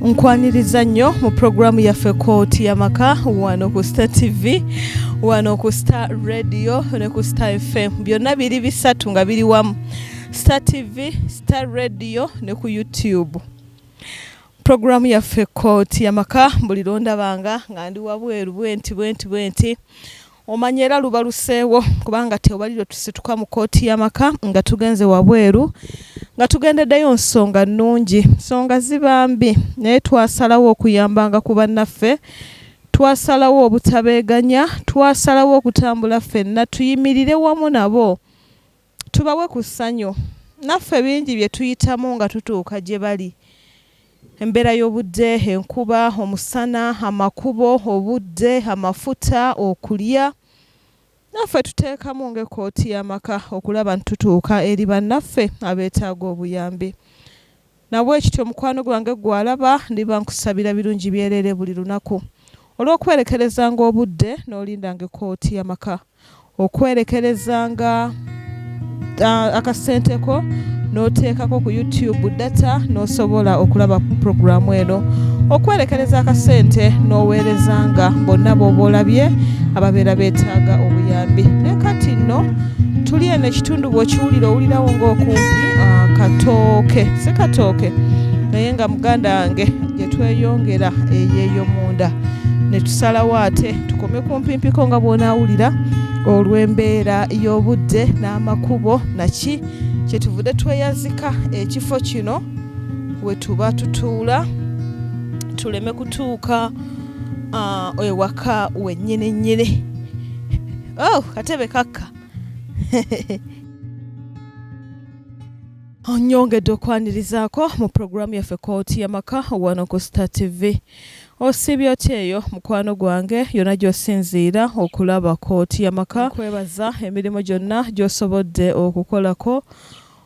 Nkwaniriza nnyo mu programu yaffe Kooti y'amaka wano ku Star TV, wano ku Star Radio ne ku Star FM. Byonna biri bisatu nga biri wamu. Star TV, Star Radio ne ku YouTube. Programu yaffe Kooti y'amaka buli londabanga nga ndi wabweru bwenti. Omanyera luba luseewo kubanga teobaliro tusituka mu kooti y'amaka nga tugenze wabweru nga tugendeddeyo nsonga nnungi, nsonga ziba mbi naye twasalawo okuyambanga ku bannaffe, twasalawo obutabeeganya, twasalawo okutambula ffenna tuyimirire wamu nabo tubawe ku ssanyu. Naffe bingi bye tuyitamu nga tutuuka gye bali. Embeera y'obudde, enkuba, omusana, amakubo, obudde, amafuta, okulya. Naffe tuteekamu ng'ekkooti y'amaka okulaba ntutuuka eri bannaffe abeetaaga obuyambi. Nabwe kityo mukwano gwange gwalaba ndiba nkusabira birungi byerere buli lunaku. Olw'okwerekerezanga obudde n'olindanga ekkooti y'amaka. Okwerekerezanga akasenteko n'oteekako ku YouTube data n'osobola okulaba programu eno. Okwerekereza akasente n'oweerezanga bonna b'oba olabye ababeera beetaaga obuyambi. Ne kati nno tuli eno ekitundu bw'okiwulira owulirawo ng'okumpi katooke, si katooke naye nga muganda wange gye tweyongera eyeeyo munda ne tusalawo ate tukome kumpimpiko nga bw'onaawulira olw'embeera y'obudde n'amakubo naki kyetuvudde tweyazika ekifo kino we tuba tutuula tuleme kutuuka ewaka wennyini. Katebe kakka. Onyongedde okwanirizaako mu programu yaffe Kooti y'amaka wano ku Star TV. Osibye otya eyo mukwano gwange yonna gy'osinziira okulaba Kooti y'amaka. Nkwebaza emirimu gyonna gy'osobodde okukolako.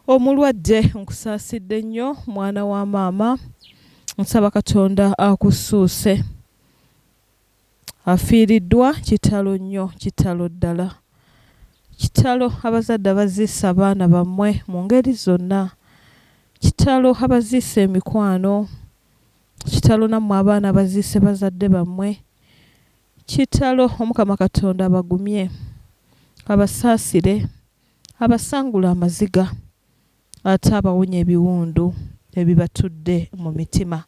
Omulwadde nkusaasidde nnyo mwana wa maama. Nsaba Katonda akusuuse. Afiiriddwa kitalo nnyo, kitalo ddala. Kitalo abazadde abaziisa abaana bammwe mu ngeri zonna. Kitalo abaziisa emikwano. Kitalo nammwe abaana abaziise bazadde bammwe. Kitalo Omukama Katonda abagumye, abasaasire, abasangula amaziga, ate abawonye ebiwundu ebibatudde mu mitima.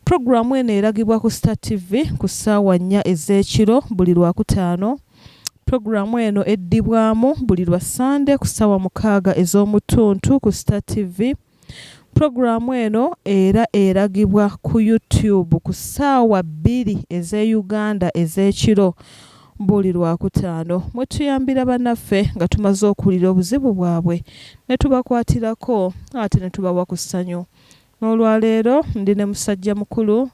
Programu eno eragibwa ku Star TV ku ssaawa 4 ez'ekiro buli Lwakutaano. Programu eno eddibwamu buli Lwasande ku ssaawa 6 ez'omutuntu ku Star TV. Programu eno era eragibwa ku YouTube ku ssaawa 2 ez'Uganda ez'ekiro buli Lwakutaano. Mwe tuyambira bannaffe nga tumaze okuwulira obuzibu bwabwe ne tubakwatirako ate ne tubawa ku ssanyu. N'olwaleero ndi ne musajja mukulu.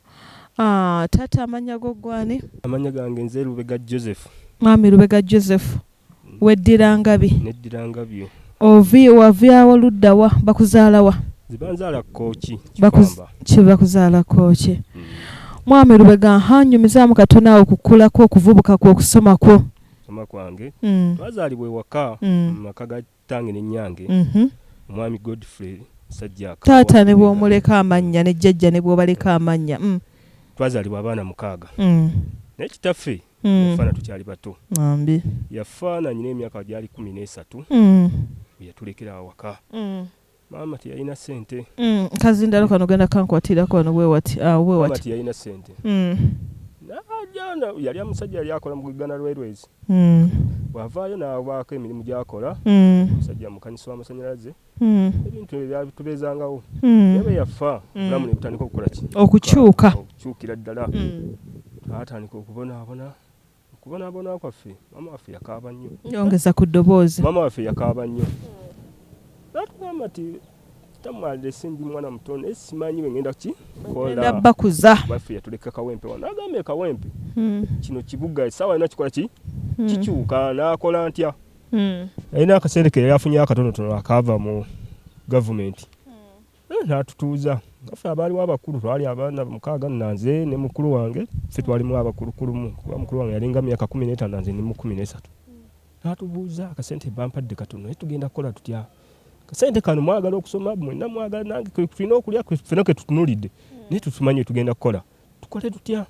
Taata amanya go gwani? Amanya gange nze Lubega Joseph. Mwami Lubega Joseph. Weddira Ngabi? Neddira Ngabi. Wavyawo ludda wa? Bakuzaala wa? Zibanzaala Kooki. Bakuzaala Kooki. Mwami Lubega nyumizaamu katono awo okukulako okuvubuka kwo okusoma kwo. Soma kwange. Twazaalibwa ewaka mu maka ga kitange ne nnyange. Omwami Godfrey Sajjaka. Taata ne bw'omuleka amannya ne jjajja ne bw'obaleka amannya. Twazaalibwa abaana 6. Naye kitaffe yafaana tukyali bato. Yafaana nyina emyaka gyali 13. Yatulekera awaka. Maama teyalina ssente. Kazindalo kano genda kankwatirako wano bwe wati. Maama teyalina ssente. Yali omusajja yali akola mu Uganda Railways. Bw'avaayo n'abaako emirimu gy'akola. Omusajja mukanisa w'amasannyalaze. Ebintu ebyatubeezangawo. Naye yafa obulamu ne butandika okukola ki? Okukyukira ddala. Atandika okubonaabona kwaffe. Maama waffe yakaaba nnyo. Yongeza ku ddoboozi. Maama waffe yakaaba nnyo. Natugamba nti tamwalire sindi mwana mutono esimanyi we ngenda ki kola bakuza baffe yatuleka Kawempe wano agambe Kawempe kino kibuga sawa ina kikola ki kikyuka nakola ntya alina akasereke yafunye akatono akava mu government natutuuza gaffe abaali wabakulu twali abaana 6 nanze ne mukulu wange ffe twali mu abakulu kuba mukulu wange yalinga myaka 15 nanze ne mu 13 natubuuza akasente bampadde katono tugenda kola tutya kasente kano mwagala okusoma mwenna mwagala nange tulina okulya ffenna ke tutunulidde naye tutumanye tugenda kukola tukole tutya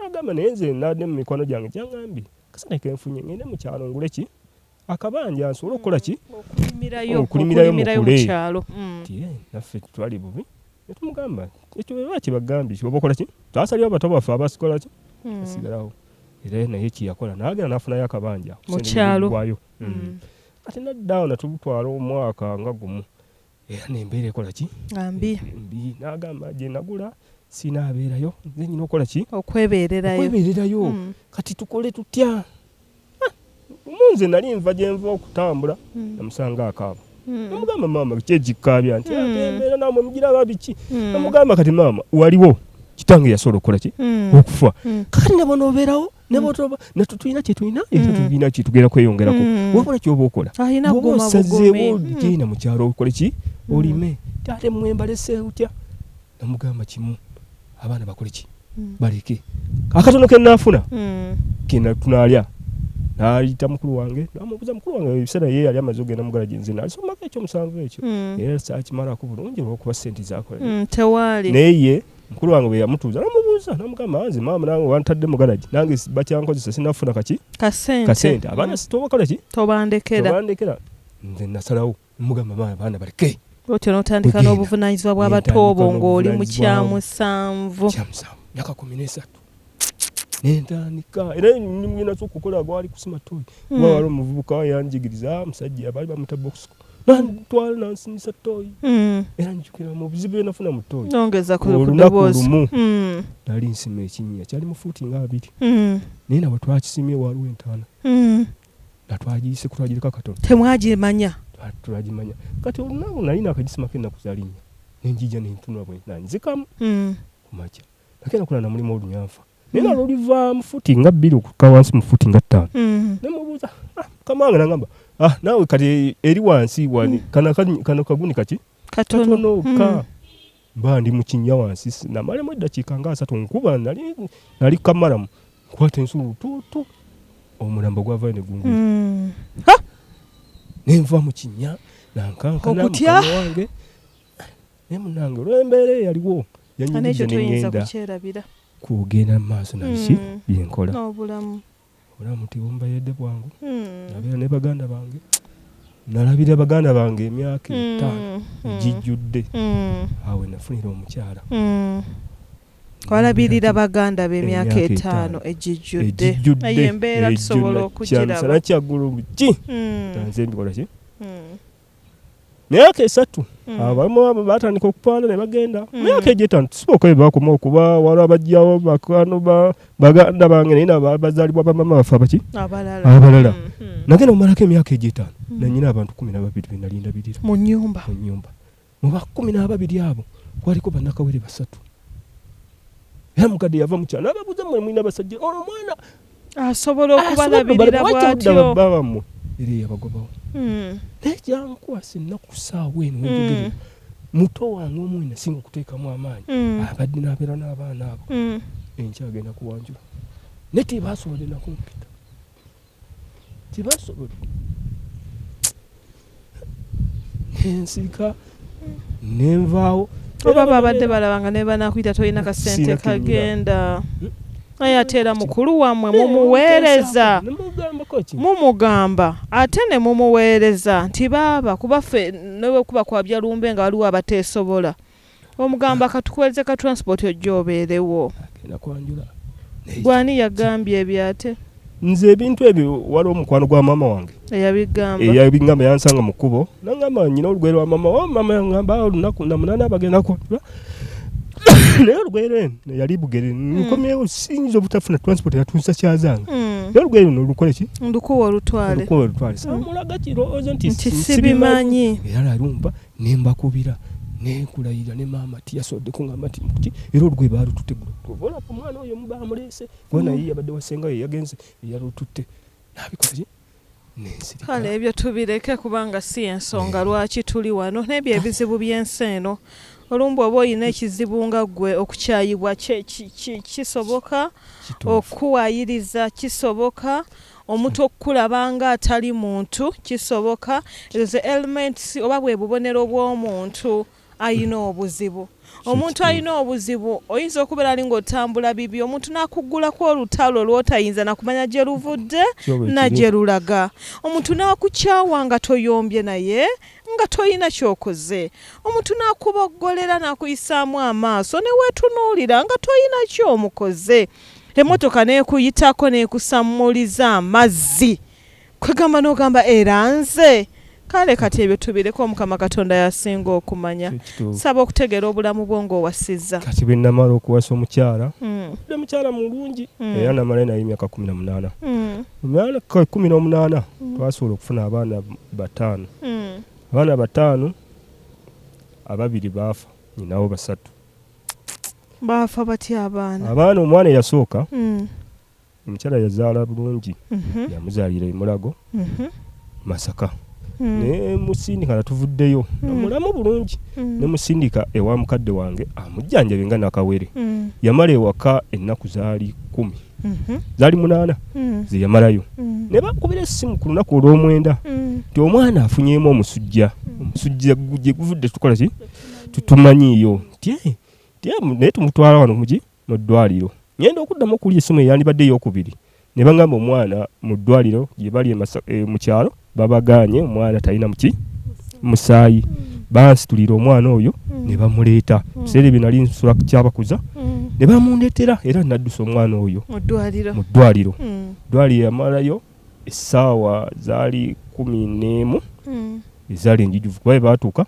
agamba naye nze nadde mu mikono gyange kyangambye kasana kenfunye ngende mu kyalo ngule ki akabanja nsobola okukola ki okulimirayo mu kyalo naffe twali bubi netumugamba ekyo beba kibagambye kyoba okola ki twasalira abato baffe abasikola ki asigalawo era naye kiyakola naagera nafunayo akabanja mu kyalo ate naddaawo natutwala omwaka nga gumu era nembeera ekola ki mbi n'agamba gye nagula sinaabeerayo nze nyina okukola ki okwebeererayo kati tukole tutya omunze nali nva gye nva okutambula namusanga akaaba namugamba maama kyegikkaabya nti embeera namwe mugiraba biki namugamba kati maama waliwo kitange yasobola okukola ki okufa kakati ne bonoobeerawo netutulina kyetulina era tulina kitugenda kweyongerako wakola kyoba okola oba osazeewo genda mu kyalo okole ki olime ate mwembalese utya namugamba kimu abaana bakole ki baleke akatono ke naafuna kena tunaalya n'ayita mukulu wange namubuuza mukulu wange ebiseera ye yali amaze ogenda mugala gye nze naalisomako ekyomusanvu ekyo era saakimalako bulungi olw'okuba sente zakola tewaali naye mukulu wange bwe yamutuuza namubuuza namugamba nze maama nange wantadde mugalagi nange bakyankozesa sinafuna kaki kasente abaana sitobakola ki tobandekera nze nasalawo mugamba maama abaana baleke otyo n'otandika n'obuvunaanyizibwa bw'abatoobo ng'oli mu kyamusanvu myaka 13 nentandika era nyina okukola gwali kusima toyi kuba wali omuvubuka yanjigiriza musajja baali bamuta box nantwala nansimisa toyi era njukira mu buzibu nafuna mu toyi nongeza kudoboozi nali nsima ekinnya kyali mu fuuti nga 2 naye nabwe twakisimye waliwo entaana natwagiyise kutwagireka katono temwagimanya tulagimanya kati olunaku nali nakagisima kennaku zalinnya nenjija nentunula bwe nanzikamu kumakya nakena kula na mulimu olunyanfa nena loliva mu fuuti nga 2 okuka wansi mu fuuti nga 5 nemubuuza kamanga nangamba nawe kati eri wansi wani kana kaguni kati katono ka mba ndi mu kinnya wansi namalemu eddakiika nga 3 nkuba nali kamalamu nkwata ensulu tutu omulambo gwava ne gungu nenva mu kinnya nankankana okutya wange nemunange olw'embeera yaliwo yanyigiza n'engenda kugenda mu maaso naliki byenkola n'obulamu ti bumbayedde bwangu nabeera ne baganda bange nalabira baganda bange emyaka 5 gijjudde awe nafunira omukyala walabirira baganda b'emyaka 5 egijjudde naye embeera tusobola okugiraba nakyaggulu ki nze mbikola ki myaka 3 abamu batandika okupaana ne bagenda myaka 5 tusobola bakoma okuba waliwo abajjawo bakano baganda bange naye abazaalibwa bamama bafe abaki abalala nagenda mumalako emyaka 5 nanyina abantu 12 benalinda birira mu nnyumba mu ba 12 abo kwaliko bannakawere 3 era mukadde yava mu kyalo ababuuza mmwe mwina basajja olwo mwana asobola okubalabirira bw'atyo babamwe era yabagobawo naye jankwasa ennaku ssaawa eno wenjogerera muto wange omwe nasinga okuteekamu amaanyi abadde n'abeera n'abaana abo enkyagenda kuwanjula naye tebasobodde nakumpita tebasobodde ensirika nenvaawo oba babadde balabanga ne banakuyita tolina kasente kagenda naye ate era mukulu wammwe mumuweereza mumugamba ate ne mumuweereza nti baaba kuba ffe newe kuba kwabya lumbe nga waliwo abateesobola omugamba katukweze ka transport ojja obeerewo gwani yagambye ebyo ate nze ebintu ebyo waliwo omukwano gwa maama wange eyabigamba yansanga mu kkubo nangamba nyina olugwere wa maama yangamba olunaku namunana bagenda kwatula naye olugwere yali bugere nkomyewo siyinza obutafuna transport yatunsa kyazange naye olugwere nolukola ki ndukuwa olutwale samulaga kirowoozo nti sibimanyi era alumba nembakubira nenkulayira ne maama tiyasobodde kungamba nti muki era olugwe baalututegula obola ku mwana oyo mubaamuleese gona ye yabadde wasenga ye yagenze yalututte nabikola ki nensirika kale ebyo tubireke kubanga si ensonga lwaki tuli wano n'ebyo ebizibu by'ensi eno olumbu oba olina ekizibu nga ggwe okukyayibwa kisoboka okuwayiriza kisoboka omuntu okukulaba nga atali muntu kisoboka ezo elements oba bwe bubonero bw'omuntu ayina obuzibu. Omuntu alina obuzibu oyinza okubeera ali ng'otambula bibi, omuntu n'akuggulako olutalo lw'otayinza nakumanya gye luvudde na gye lulaga. Omuntu n'akukyawa nga toyombye naye nga toyina ky'okoze. Omuntu n'akuboggolera n'akuyisaamu amaaso ne weetunuulira nga toyina ky'omukoze. Emmotoka n'ekuyitako n'ekusammuliza amazzi. Kwegamba n'ogamba era nze. Kale kati ebyo tubireko, Mukama Katonda yasinga okumanya. Saba okutegeera obulamu bwo ng'owasizza. Kati bwe namala okuwasa omukyala, omukyala mulungi era namala naye emyaka 18. Mu myaka 18 twasobola okufuna abaana 5. Abaana 5, ababiri baafa, nyinawo 3. Baafa batya abaana? Abaana omwana eyasooka omukyala yazaala bulungi, yamuzaalira e Mulago, Masaka. Ne musindika natuvuddeyo mulamu bulungi, ne musindika ewa mukadde wange amujjanjabe nga nakawere. Yamala ewaka ennaku zaali 10, zaali 8 ze yamalayo. Ne bakubira essimu ku lunaku olw'omwenda nti omwana afunyeemu omusujja. Omusujja gye guvudde tukola ki tutumanyiiyo naye tumutwala wano mu ddwaliro. Ngenda okuddamu okulya essimu eyandibadde ey'okubiri, ne bangamba omwana mu ddwaliro gye bali mu kyalo babagaanye, omwana talina musaayi. Bansitulira omwana oyo ne bamuleeta. Biseera ebyo nali nsula kyabakuza, ne bamundeetera era naddusa omwana oyo mu ddwaliro. Ddwaliro yamalayo essaawa zaali 11 ezaali enjijuvu. Kuba baatuuka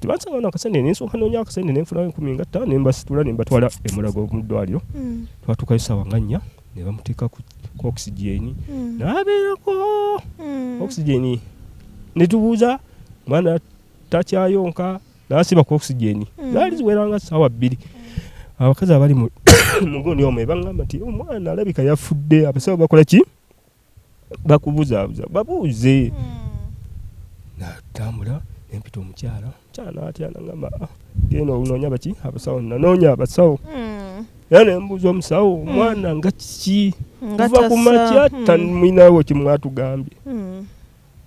tebansanga nakasente, nensooka noonya akasente nenfuna 15 ne mbasitula ne mbatwala e Mulago mu ddwaliro. Twatuukayo essaawa nga 4 ne bamuteeka ku oxygen n'abeerako oxygen. Ne tubuuza mwana takyayonka, n'asiba ku oxygen. Zaali ziweranga ssaawa 2. Abakazi abali mu gundi omwe bangamba nti omwana alabika yafudde. Abasawo bakola ki? Bakubuzaabuza, babuuze. Natambula ne mpita omukyala n'atya n'angamba genda onoonya baki? Abasawo. Nanoonya abasawo. Era ne mbuuza omusawo, omwana nga kiki? Kuva ku makya tamwinawo kimwatugambye.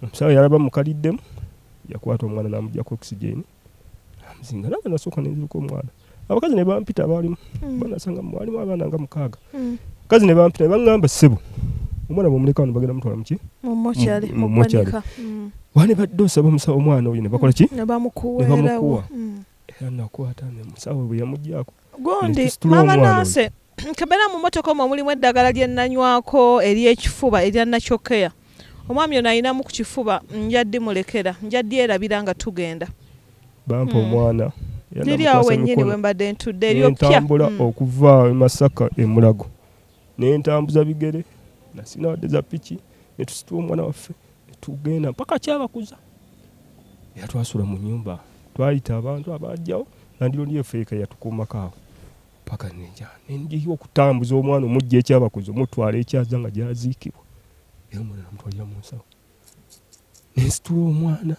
Omusawo yalaba mukaliddemu, yakwata omwana n'amugya ku oxygen, amuzinga. Nange nasooka nenziruka omwana. Abakazi ne bampita abaalimu, banasanga mwalimu abaana nga 6. Abakazi ne bampita ne baŋŋamba, ssebo omwana bw'omuleka wano bagenda mutwala mu mokyali. Wani badde osaba omusawo omwana oyo ne bakola ki? Ne bamukuwa. Era nakwata ne musawo bwe yamuggyako. Gondi mama Nanse, kabeera mu mmotoka omwo mulimu eddagala lye nnanywako ery'ekifuba erya Nachokeya. Omwami ono ayinamu ku kifuba, njaddi mulekera, njaddi erabira nga tugenda. Bampa omwana. Liri awo wennyini we mbadde ntudde eryopya. Ntambula okuva e Masaka e Mulago. Ne ntambuza bigere, nasina wadde za piki, ne tusitula omwana waffe, ne tugenda mpaka Kyabakuza. Era twasula mu nnyumba, twayita abantu abajjawo, nandiro ndiyo feeka yatukuumako awo. Paka nenjiyo okutambuza omwana omujja Ekyabakuza, omutwala ekyaza nga gyaziikibwa. Era omwana namutwalira mu nsawo. Nesitula omwana.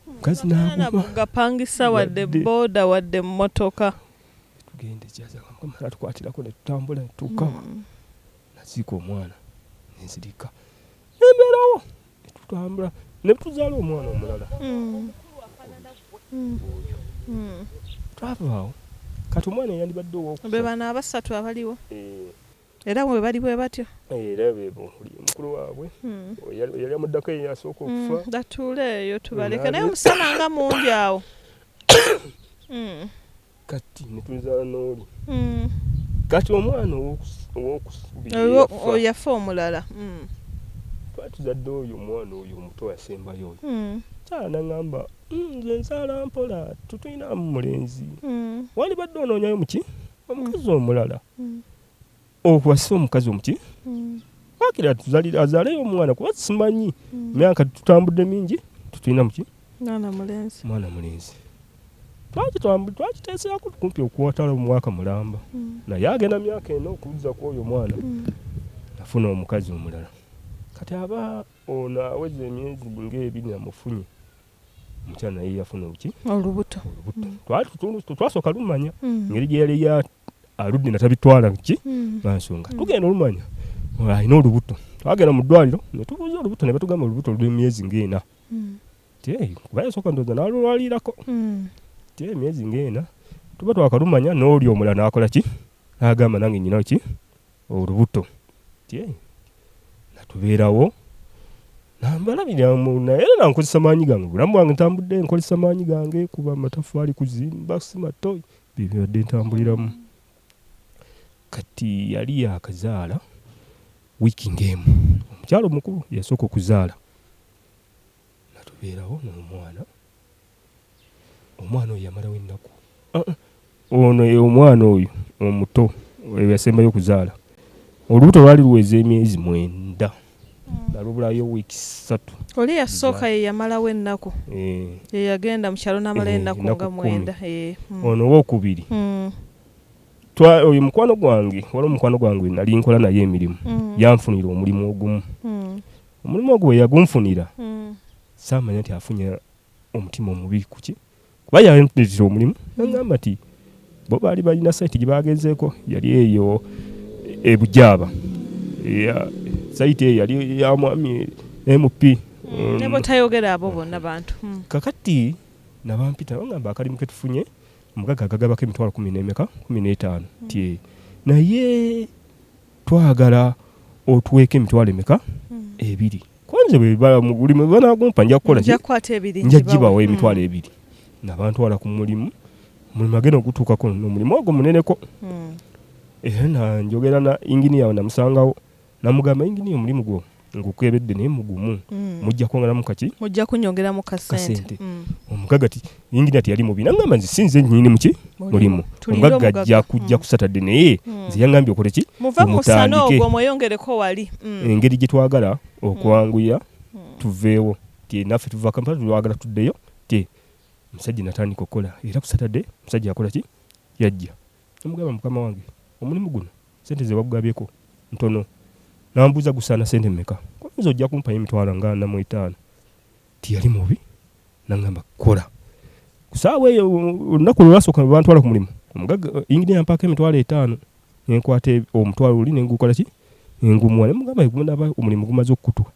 Mukazi n'aguma. Gapangisa wadde boda wadde mmotoka. Tugende ekyaza nga Mukama atukwatirako ne tutambula ne tutuuka. Naziika omwana. Nenzirika. Nembeerawo. Ne tutambula. Ne tuzaala omwana omulala. Twavaawo. Kati omwana yandibadde ow'okusatu. Be bano abasatu abaliwo. Era bwe bali bwe batyo. Era bebo mukulu waabwe. Yali amuddako eyasooka okufa. Datuule eyo tubaleke. Naye omusana nga mungi awo. Kati ne tuzaala n'oli. Kati omwana ow'okusubira yafa omulala. Twatuzadde oyo omwana oyo omuto yasembayo oyo. Kyala n'angamba nze nsaala mpola tutuyinamu mulenzi. Wandibadde onoonyayo muki? Omukazi omulala. Okwasa omukazi omuki? Wakira tuzalira azaaleyo omwana kuba simanyi. Myaka tutambudde mingi tutuyina muki? Mwana mulenzi. Twakiteeseako kumpi okuwatala omwaka mulamba. Naye agenda myaka eno okubuuza ku oyo mwana. Nafuna omukazi omulala. Kati aba ono aweze emyezi ng'ebiri namufunye. Omukyala naye yafuna obuki? Olubuto. Twasooka lumanya. Ngeri gye yali aludde natabitwala ki? Bansonga. Tugenda olumanya. Alina olubuto. Twagenda mu ddwaliro ne tubuuza olubuto ne batugamba olubuto lw'emyezi ng'ena. Kuba yasooka ndowooza n'alwalirako. Tie emyezi ng'ena tuba twakalumanya n'oli omulala n'akola ki n'agamba nange nnyina ki olubuto tie natubeerawo nambalabira naye nankozesa maanyi gange bulamu bwange ntambudde nkozesa maanyi gange kuba amatafaali kuzimba simato bibadde ntambuliramu kati yali yakazaala wiiki ng'emu omukyalo omukulu yasooka okuzaala natubeerawo omwana oyo yamalawo ennaku ono omwana oyo omuto yasembayo okuzaala olubuto lwali luweza emyezi 9 nalubulayo wiiki 3 oli yasooka ye yamalawo ennaku ye yagenda mu kyalo n'amalayo ennaku nga 9 ono owookubiri oyo mukwano gwange waliwo mukwano gwange nali nkola naye emirimu yanfunira omulimu ogumu omulimu ogwo we yagunfunira saamanya nti afunye omutima omubi kuki kuba yanfunira omulimu nagamba nti bo baali balina saiti gye bagenzeeko yali eyo ebujaaba saiti eyo yali ya mwami MP nebo tayogera abo bonna bantu kakati nabampita bagamba akalimu ke tufunye omugaga agagabako emitwalo 15 tie naye twagala otuweeka emitwalo emeka 2 kwanze buli mwe banagumpa nja kukola nja gibawo emitwalo 2 nabantwala ku mulimu agenda okutuukako n'omulimu ogwo muneneko era nanjogera na inginiya namusangawo namugamba inginiya omulimu gwo ngukebedde naye mugumu mujja kwongeramu kaki mujja kunyongeramu kasente omugaga ti inginiya tiyali mubi nangamba nze sinze nnyini muki mulimu omugaga ajja kujja ku Saturday naye nze yangambye okole ki muve mu ssano ogwo mweyongereko wali engeri gye twagala okwanguya tuveewo ti naffe tuva Kampala twagala tuddeyo ti musajja natandika okukola era ku Saturday musajja akola ki yajja namugamba mukama wange omulimu guno sente ze wagugabyeko ntono nambuuza gusaana sente mmeka kwanza ojja kumpayo emitwalo nga 45 tiyali mubi nangamba kola kusaawa eyo olunaku lwasooka bantwala ku mulimu omugaga inginiya yampaako emitwalo 5 nenkwata omutwalo oli nengukola ki engumuwa nemugamba gumunaba omulimu gumaze okukutula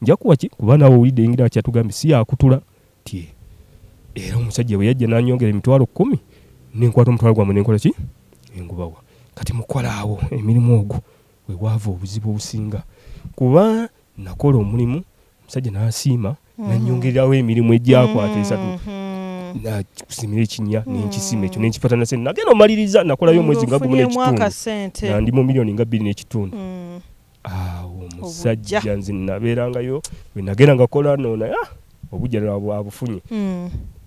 nja kuwa ki kuba naawe owulidde inginiya kyatugambye si yakutula tie era omusajja bwe yajja nanyongera emitwalo 10 nenkwata omutwalo gwammwe nenkola ki engubawa kati mukolaawo emirimu ogwo we wava obuzibu obusinga kuba nakola omulimu omusajja n'asiima nanyongererawo emirimu egyakwata 3 nakusimira ekinya nenkisima ekyo nenkipata na sente nagenda omaliriza nakolayo omwezi nga gumu n'ekitundu nandimu miliyoni nga 2 n'ekitundu awo omusajja nze nabeerangayo we nagenda ngakola noona obujja abufunye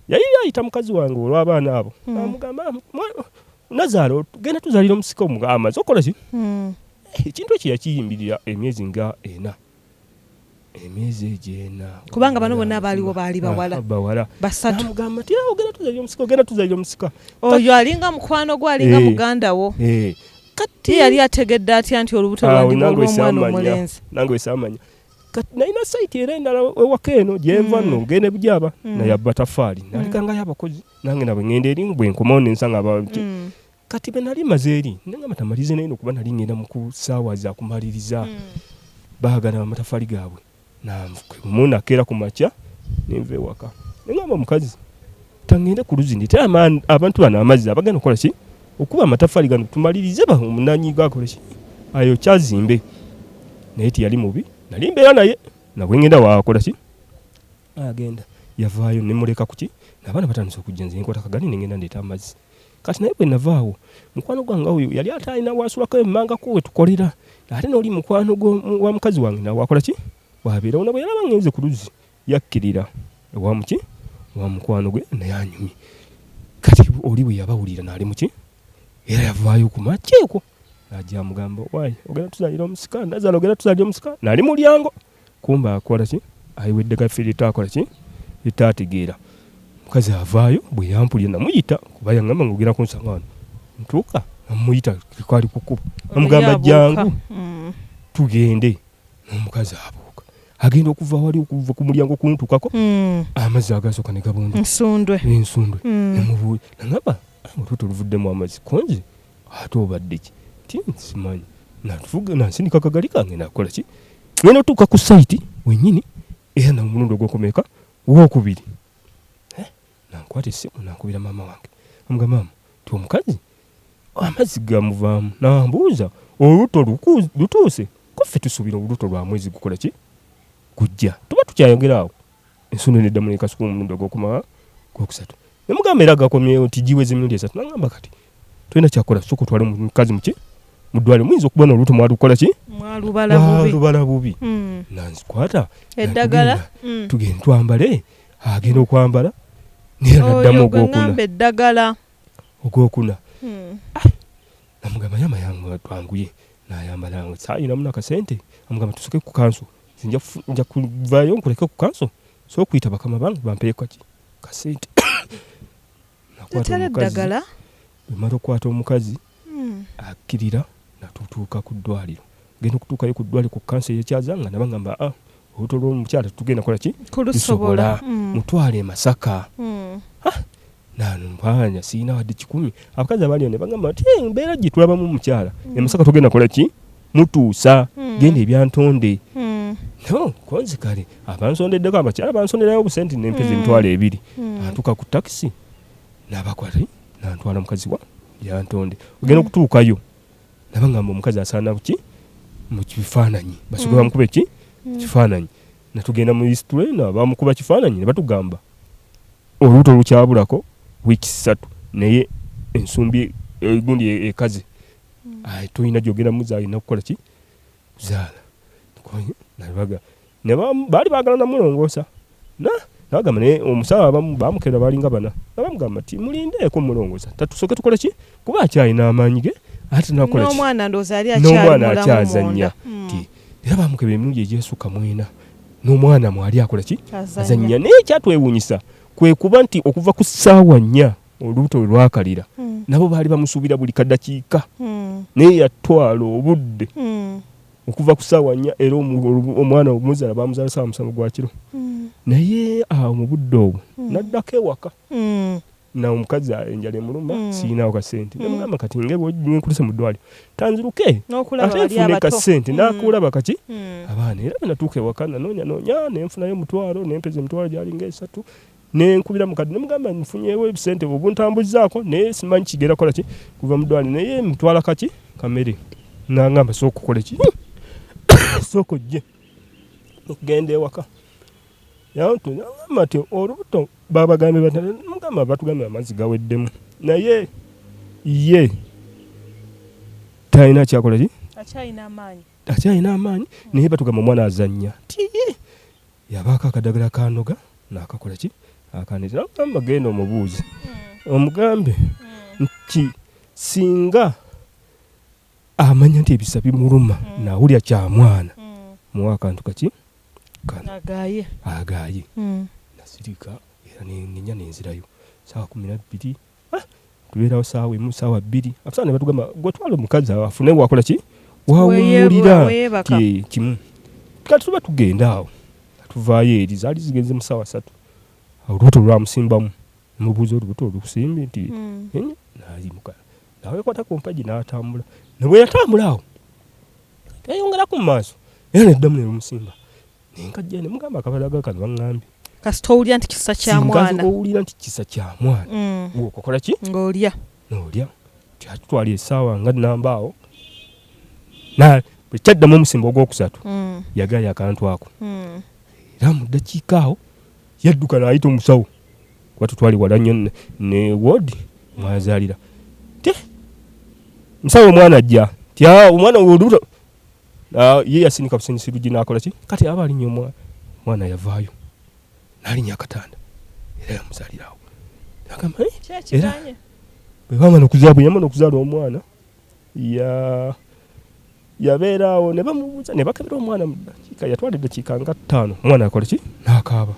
yali ayita mukazi wange olw'abaana abo amugamba Nazaalo genda tuzalira omusika amaze okola ki ekintu ekyo yakiyimbirira emyezi nga 4 emyezi egyena kubanga bano bonna abaaliwo baali bawala basatu amugamba nti ogenda tuzalira omusika oyo alinga mukwano gwe alinga muganda wo kati yali ategedde atya nti olubuto lwandibwa olw'omwana omulenzi nange wesamanya kati nalina saiti era endala ewaka eno gyenva nno ngenda ebujaaba naye abatafaali nalekangayo abakozi nange nabwe ngenda eri bwe nkomawo nensanga kati be nali maze eri nengamba tamalize naye okuba nali ngenda mu kusaawa za kumaliriza baagala amatafaali gaabwe namuna keera ku makya nenva ewaka nengamba omukazi tangende ku luzi ndite abantu bano amazzi abagenda okukola ki okuba amatafaali gano tumalirize omunanyi gakola ki ayo kyazimbe naye tiyali mubi nali mbeera naye nabwe ngenda waakola ki agenda yavaayo nemuleka kuki nabaana batandise okujja nze nkota kagani nengenda ndeeta amazzi kati naye bwe navaawo mukwano gwange oyo yali atalina waasulako emmangako we tukolera ate n'oli mukwano wa mukazi wange nawe wakola ki wabeerawo nabwe yalaba ngenze ku luzzi yakkirira ewamuki wa mukwano gwe naye anyumye kati oli bwe yabawulira naali muki era yavaayo ku makyeeko najja amugamba waayi ogenda tuzalira omusika Nazaalo ogenda tuzalira omusika naali mulyango kumba akola ki ayiwedde kaffe litakola ki litaategeera mukazi avaayo bwe yampulira namuyita kuba yangamba ng'ogenda kunsanga wano ntuuka namuyita kwali kukuba namugamba jangu tugende n'omukazi abuuka agenda okuva wali okuva ku mulyango kuntukako amazzi agasooka ne gabunda ensundwe nemubuuza nangamba otuuto oluvuddemu amazzi konze ate obadde ki simanyi nansindika akagali kange nakola ki ngenda otuuka ku saiti wenyini era namulundi ogwokumeeka wokubiri nakwata essimu nankubira maama wange amuga maama ti omukazi amazzi gamuvaamu nambuuza olubuto lutuuse kuffe tusuubira olubuto lwa mwezi gukola ki gujja tuba tukyayogera awo ensonda neddamu nekasuka omulundi ogwokumala gwokusatu nemugamba era gakomyewo ti giweze emirundi esatu nagamba kati tolina kyakola soka otwale mukazi muki muddwaliro muyinza okuba n'olubuto mwalukola ki mwalubala bubi nanzikwata eddagala tugende twambale agenda okwambala neera naddamu ogwokuna namugamba yama yange twanguye nayambala saayinamu nakasente amugamba tusoke ku kanso nja kuvaayo nkuleke ku kanso so okuyita bakama bange bampeeko ki kasente nakwata omukazi bwemala okukwata omukazi akkirira natutuuka ku ddwaliro genda okutuukayo ku ddwaliro ku kanso eyekyazanga nabangamba olubuto lw'omukyala tugenda kola ki lusobola mutwale e Masaka nanumpanya siina wadde 10 abakazi abaliyo ne bagamba nti mbeera gye tulabamu omukyala e Masaka tugenda kola ki mutuusa genda ebyantonde no konzi kale abansondeddeko abakyala bansonderayo obusente nempeza emitwalo 2 antuuka ku takisi nabakwata nantwala mukazi wa yantonde ogenda okutuukayo nabangamba omukazi asaana ki mu kifaananyi basobola bamukuba ki kifaananyi natugenda mu history bamukuba kifaananyi ne batugamba olubuto lukyabulako wiiki 3 naye ensumbi egundi ekaze tulina gyogenda muzaali nakukola ki kuzaala nabaga baali baagala namulongoosa nabagamba naye omusawo abamu bamukera balinga bana nabamugamba ti mulindeeko mulongoosa tatusoke tukola ki kuba akyalina amaanyi ge ate nakola ki n'omwana akyazannya era bamukeba emirundi egyesukka mwena n'omwana mwali akola ki azannya naye ekyatwewuunyisa kwe kuba nti okuva ku ssaawa 4 olubuto lwe lwakalira nabo baali bamusuubira buli kaddakiika naye yatwala obudde okuva ku ssaawa 4 era omwana omuzaala bamuzaala ssaawa 7 gwa kiro naye awo mu budde obwo naddako ewaka na omukazi enjala emuluma siinawo kasente namugamba kati ngenkulise mu ddwaliro tanziruke ate nfune kasente nakulaba kaki abaana era bwenatuuka ewaka nanoonya nenfunayo omutwalo nempeza emitwalo gyalinga 3 nenkubira mukadde nemugamba nfunyewo ebisente obuntambuzaako naye simanyi kigera kola ki kuva mu ddwaliro naye mutwala kaki kamere nangamba sooka okole ki sooka ojje okugenda ewaka yangamba ti olubuto babagambye mugamba batugambye amazzi gaweddemu naye ye talina kyakola ki akyalina amaanyi naye batugamba omwana azannya tiye yabaako akadagala kanoga nakakola ki akanira nagamba genda omubuuzi omugambe nti singa amanya nti ebisa bimuluma nawulya kyamwana muwa akantu kaki agaye nasirika era nenya nenzirayo saawa 12 tubeerawo saawa 1 saawa 2 abasaana ne batugamba gwetwala omukazi afune wakola ki wawulira kimu kati tuba tugenda awo tuvaayo eri zaali zigenze mu saawa 3 olubuto lwamusimbamu mubuuza olubuto olukusimbi nti nayimuka nawekwata ku mpagi n'atambula nebwe yatambula awo teyongeraku mu maaso era neddamu nelumusimba nenkajja nemugamba akabalaga kano baŋŋambye kasita owulira nti kisa kya mwana singa owulira nti kisa kya mwana okola ki ng'olya kyatutwala essaawa nga namba awo bwekyaddamu omusimba ogwokusatu yagayo akantu ako era mu ddakiika awo yadduka n'ayita omusawo kuba tutwali wala nnyo ne woodi mwazaalira musawo omwana ajja ti omwana olubuto ye yasinika businyisi lugi n'akola ki kati aba alinnyo omwana yavaayo n'alinnya akatanda era yamuzaalirawo era bwe bamala okuzaala omwana yabeeraawo ne bamubuuza ne bakebera omwana mu ddakiika yatwala eddakiika nga 5 omwana akola ki n'akaaba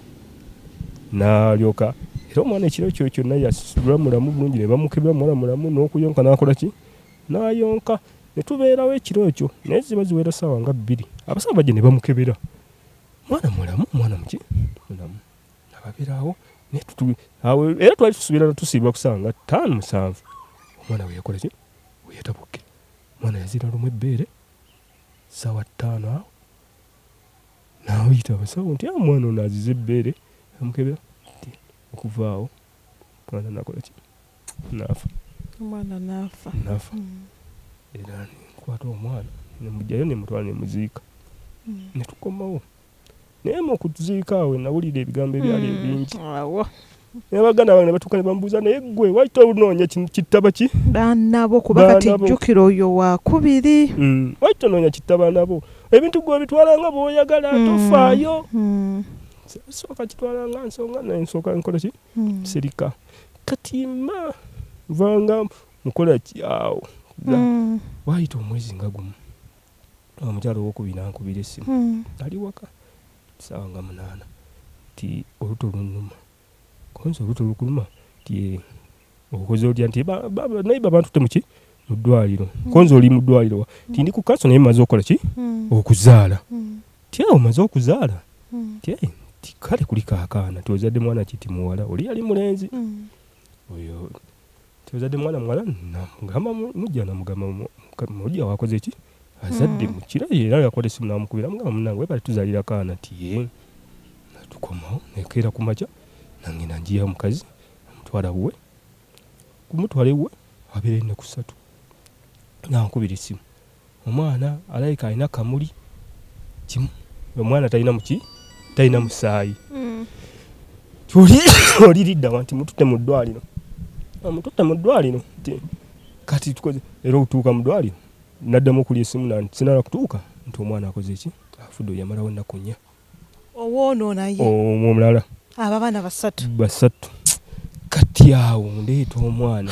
n'alyoka era omwana ekiro ekyo kyonna yasula mulamu bulungi ne bamukebera omwana mulamu n'okuyonka n'akola ki n'ayonka ne tubeerawo ekiro ekyo naye ziba ziwera ssaawa nga 2 abasawo bajja ne bamukebera mwana mulamu mwana muki mulamu nababeeraawo era twali tusuubira tusiibwa ku ssaawa nga 5-7 omwana we yakola ki we yatabukke omwana yazira lumu ebbeere ssaawa 5 awo nawe yita abasawo nti mwana ono azize ebbeere amukebera okuva awo mwana nakola ki naafa omwana naafa era nkwata omwana nemugjayo nemutwala nemuziika netukomawo naye mu kuziika awe nawulira ebigambo ebyali ebingi nebaganda bange nebatuuka ne bambuuza naye gwe wayita onoonya kitaba ki baanabo kuba kati jjukira oyo wakubiri wayita onoonya kitaba nabo ebintu gwe bitwalanga bw'oyagala tofaayo sooka kitwalanga nsonga naye nsooka nkola ki sirika kati mma nvanga mukola ki awo wayita omwezi nga gumu omukyalo owokubiri nankubira essimu ali waka ssaawa nga 8 ti oluto lunnuma konza oluto lukuluma ti okoze otya nti naye babantu temuki mu ddwaliro konza oli mu ddwaliro ti ndi ku kanso naye maze okola ki okuzaala ti awo maze okuzaala ti kale kuli kaakaana ti ozadde mwana kiti muwala oli yali mulenzi oyo ti ozadde mwana muwala namugamba mujja namugamba mujja wakoze ki azadde mukira era yakola essimu namukubira mugamba munange webale tuzaalira kaana ti natukomawo nekeera ku makya nangenda njiya omukazi amutwala wuwe kumutwala ewuwe abeera 4-3 nankubira essimu omwana alayika alina kamuli kimu omwana talina muki talina musaayi oliridda nti mututte mu ddwaliro amututte mu ddwaliro kati tukoze era okutuuka mu ddwaliro naddamu okulya essimu sinala kutuuka nti omwana akoze eki afudde yamalawo ennaku 4 owoono naye omulala abo abaana 3 kati awo ndeeta omwana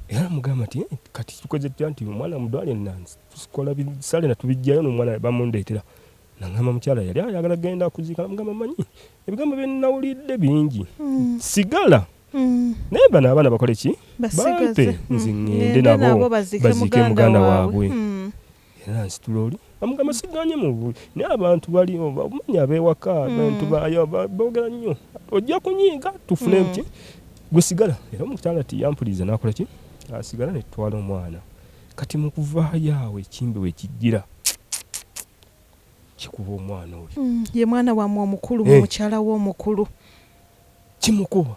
era mugamba nti kati tukoze tutya nti omwana mudwaliro tukola bisale natubijjayo n'omwana bamundeetera nangamba mukyala yali ayagala genda kuziika namugamba manyi ebigambo bye nawulidde bingi sigala naye bano abaana bakole ki bampe nzingende nabo bazike muganda waabwe era nsitula oli amugamba siganye mu naye abantu bali omanya abeewaka abantu boogera nnyo ojja kunyiiga tufune ki gwe sigala era omukyala ti yampuliza nakola ki asigala netwala omwana kati mu kuvaayo awo ekimbe wekijjira kikuba omwana oyo ye mwana wamwe omukulu mu mukyala w'omukulu kimukuba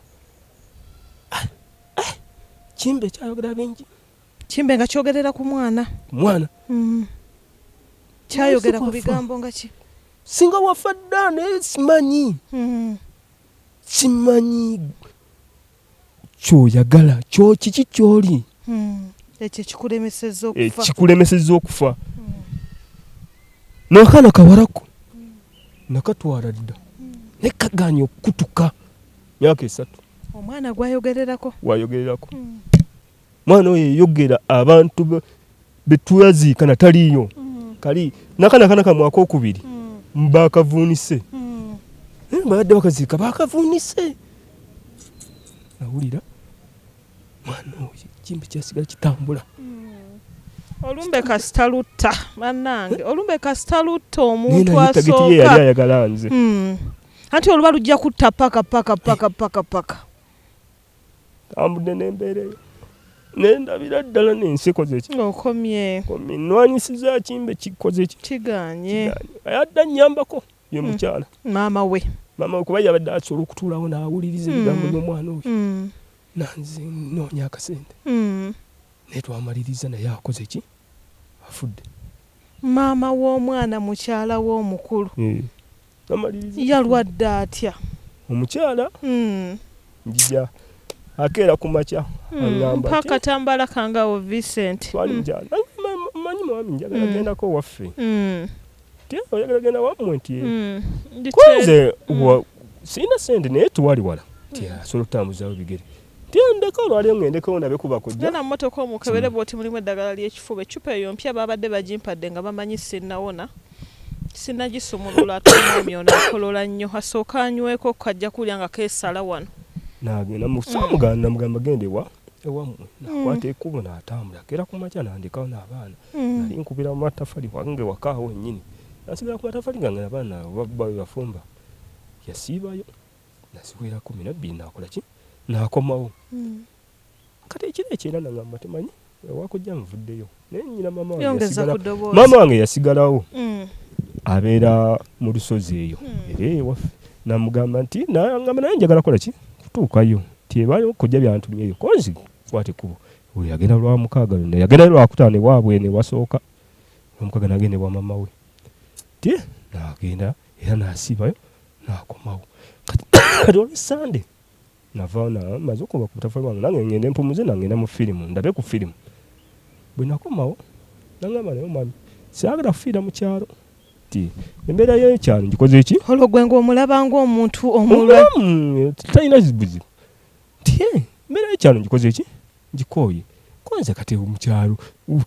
kimbe kyayogera bingi kimbe nga kyogerera ku mwana kyayogera ku bigambo nga ki singa wafa dda naye simanyi kyoyagala kiki kyoli ekyo kikulemesezza okufa n'akaana kawalako nakatwala dda nekaganya okukutuka myaka 3 omwana gwayogererako mwana oyo yeyogera abantu betuyaziika nataliiyo kali nakana kamwaka okubiri mbakavuunise badde bakaziika bakavuunise nawulira mwana oyo kimbe kyasigala kitambula olumbe kasitalutta bannange olumbe kasitalutta omuntu asooka yali ayagala nze anti oluba lujja kutta paka tambudde nembeereyo nendabira ddala n'enseko zeki okomye nwanyisiza kimbe kikoze ki kiganye ayadda nnyambako ye mukyala maama we kuba yabadde asobola okutuulawo n'awuliriza ebigambo by'omwana oyo nanze noonya akasente naye twamaliriza naye akoze ki afudde maama w'omwana mukyala w'omukulu yalwadde atya omukyala njija akeera ku makya agamba mpaka tambala kangawo Vincent twali mukyala manyi mwami njagala gendako waffe oyagala genda wammwe nti kwanze sirina sente naye tuwali wala ti asobola okutambuzawo bigere ndeka olwali ngendeko nabe kuba kujja na mmotoka omukebere bwoti mulimu eddagala ly'ekifuba ecupa eyo mpya babadde bagimpadde nga bamanyi sinnawona sinnagisumulula ate omwami ono akolola nnyo asooka anyweko kajja kulya nga keesala wano nagenda namugamba gende ewammwe nakwata ekkubo n'atambula keera ku makya nandekawo n'abaana nali nkubira mu matafali wange wakaawo wennyini nasigala ku matafali gange abaana bafumba yasiibayo nasiwera 12 nakola ki nakomawo kati ekiro ekyera nagamba temanyi ewakujja nvuddeyo naye nnyina maama wange yasigalawo abeera mu lusozi eyo era ewaffe namugamba nti nagamba naye njagala kola ki kutuukayo tebali okujja byantumyeyo konzi kwate kubo oyo yagenda lwa mukaaga ne yagenda lwa kutaane bwabwe ne wasooka omukaaga nagende bwa mama we tie nagenda era nasibayo nakomawo kati oli Sunday navaawo maze okuba ku butafali wange nange ngende mpumuze nangenda mu firimu ndabe ku firimu bwe nakomawo nangamba naye omwami siagala kufiira mu kyalo ti embeera y'ekyalo ngikoze eki olwo gwe ng'omulaba ng'omuntu omulwa talina zibuzibu ti embeera y'ekyalo ngikoze eki ngikooye konze kati mu kyalo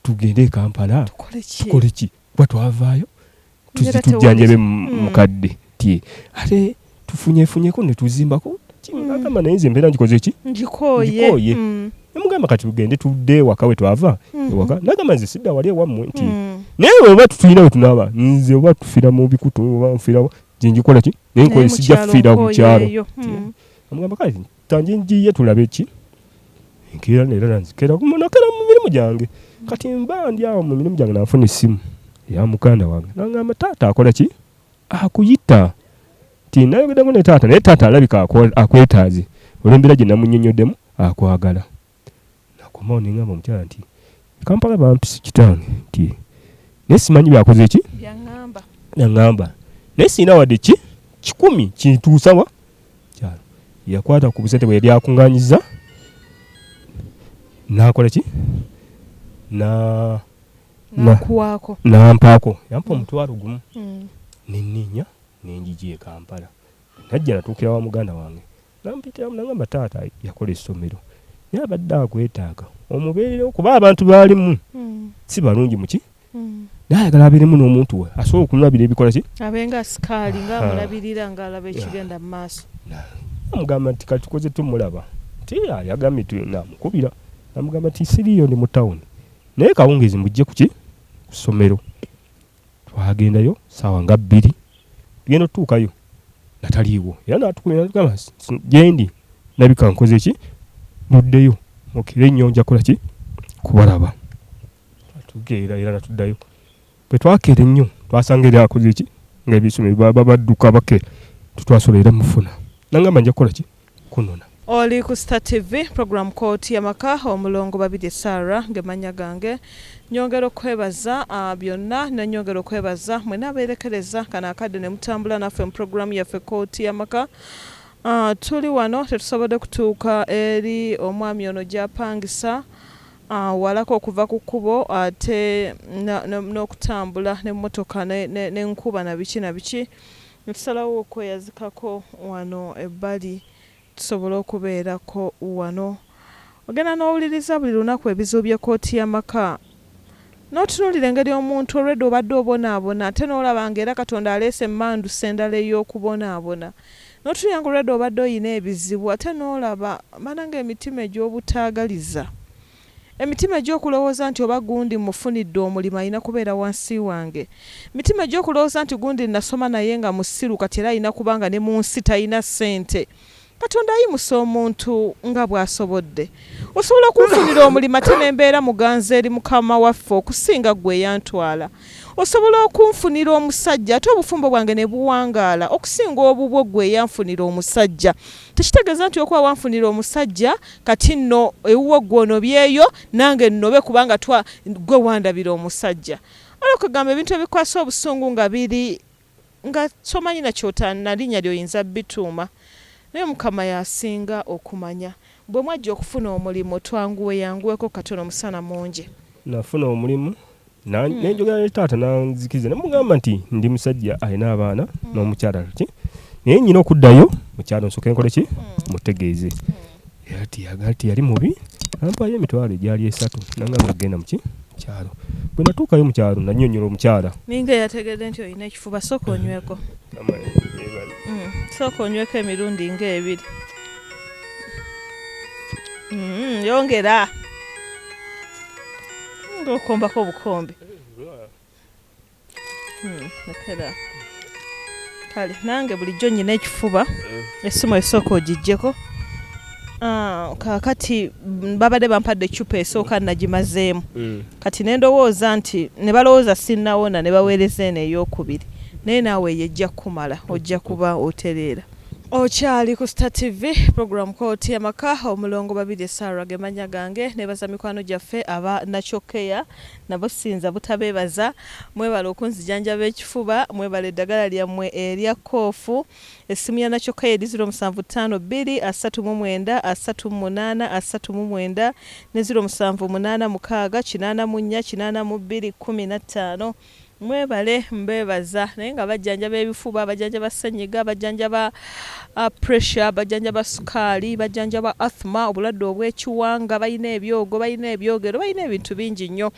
tugende e Kampala tukole ki kuba twavaayo tujjanjabe mukadde ti ate tufunyefunyeko ne tuzimbako agamba naye nze embeera ngikoze eki ngikooye nemugamba kati tugende tudde waka we twava ewaka nagamba nze sidda wali ewammwe nti naye oba tutulina we tunaaba nze oba tufiira mu bikutu oba nfiira gingikola ki naye nkoye sijja kufiira mu kyalo amugamba kati tanje ngiye tulabe eki enkeera neera nzikera kumunakera mu mirimu gyange kati mba ndi awo mu mirimu gyange nanfuna essimu ya muganda wange nangamba taata akola ki akuyita ti nayogeddeko ne taata naye taata alabika akwetaaze olw'embeera gye namunnyonnyoddemu akwagala nakomawo nengamba omukyala nti Kampala bampisi kitange nti naye simanyi byakoze eki yaŋŋamba naye siina wadde ki 10 kintuusa wa kyalo yakwata ku busente bwe yali akunganyiza nakola ki nampaako yampa omutwalo gumu nenninya nenjiji e Kampala najja natuukira wa muganda wange nampitiramu nangamba taata yakola essomero naye abadde akwetaaga omubeererewo kuba abantu baalimu si balungi muki naye ayagala abeeremu n'omuntu we asobola okumulabira ebikola ki abenga sikaali ng'amulabirira ng'alaba ekigenda mu maaso amugamba nti kati tukoze tumulaba ti yagambye namukubira namugamba nti siriyo ndi mu tawuni naye kawungeezi mujje kuki ku ssomero twagendayo saawa nga 2 tugenda otutuukayo nataliiwo era natukumira natugamba gyendi nabika nkoze ki muddeyo mukire nnyo nja kola ki kubalaba atugeera era natuddayo bwe twakeera ennyo twasanga era akoze ki ng'ebisomero badduka bake tutwasola era mufuna nangamba nja kukola ki kunona oli ku Star TV program Kooti y'Amaka omulongo babiri Sarah ngemanya gange nyongera okwebaza byonna nanyongera okwebaza mwena abeerekereza kana akadde ne mutambula naffe mu program yaffe Kooti y'Amaka tuli wano tetusobodde kutuuka eri omwami ono gy'apangisa walako okuva ku kkubo ate n'okutambula n'emmotoka n'enkuba na biki tusalawo okweyazikako wano ebbali tusobola okubeerako wano ogenda n'owuliriza buli lunaku ebizibu bya Kooti y'Amaka n'otunuulira engeri omuntu olwedde obadde obonaabona ate n'olabanga era Katonda aleese emmandusa endala ey'okubonaabona n'otunuulira nga olwedde obadde oyina ebizibu ate n'olaba mananga emitima egy'obutaagaliza emitima egy'okulowooza nti oba gundi mufunidde omulimu alina kubeera wansi wange emitima egy'okulowooza nti gundi nasoma naye nga musiru kati era alina kubanga ne mu nsi talina ssente Katonda ayimusa omuntu nga bw'asobodde osobola okunfunira omulimu ate n'embeera muganza eri mukama waffe okusinga gwe yantwala osobola okunfunira omusajja ate obufumbo bwange ne buwangaala okusinga obubwo gwe yanfunira omusajja tekitegeeza nti okuba wanfunira omusajja kati nno ewuwo gw'onobyeyo nange nnobe kubanga gwe wandabira omusajja ala okugamba ebintu ebikwasa obusungu nga biri nga somanyi nakyotana linnya lyoyinza bituuma naye mukama yasinga okumanya bwe mwajja okufuna omulimu twanguwe yanguweko katono omusana mungi nafuna omulimu nenjogera ne taata nanzikiza nemugamba nti ndi musajja alina abaana n'omukyala ki naye nyina okuddayo mukyalo nsooke nkole ki mutegeeze ati yali mubi ampayo emitwalo egyali 3 nangamba agenda muki kyalo bwe natuukayo mu kyalo nannyonnyola omukyala ninga yategedde nti olina ekifuba sooka onyweko sooka onyweko emirundi ng'ebiri yongera ng'okombako obukombe nekera kale nange bulijjo nnyina ekifuba essimu esooka ogiggyeko kakati babadde bampadde ecupa esooka nagimazeemu kati nendowooza nti ne balowooza sinnawona ne baweereza eno ey'okubiri naye naawe yejja kumala ojja kuba otereera Okyali ku Star TV program Kooti y'Amaka omulongo 2 Sarah gemanya gange nebaza mikwano gyaffe aba Nachokeya nabo sinza butabebaza mwebale okunzijanja b'ekifuba mwebale eddagala lyammwe erya koofu essimu ya Nachokeya 0752393839 ne 0786848215 mwebale mbebaza naye nga bajjanja b'ebifuba abajjanja ba ssenyiga abajjanja ba pressure abajjanja ba sukaali bajjanja ba asthma obulwadde obw'ekiwanga balina ebyogo balina ebyogero balina ebintu bingi nnyo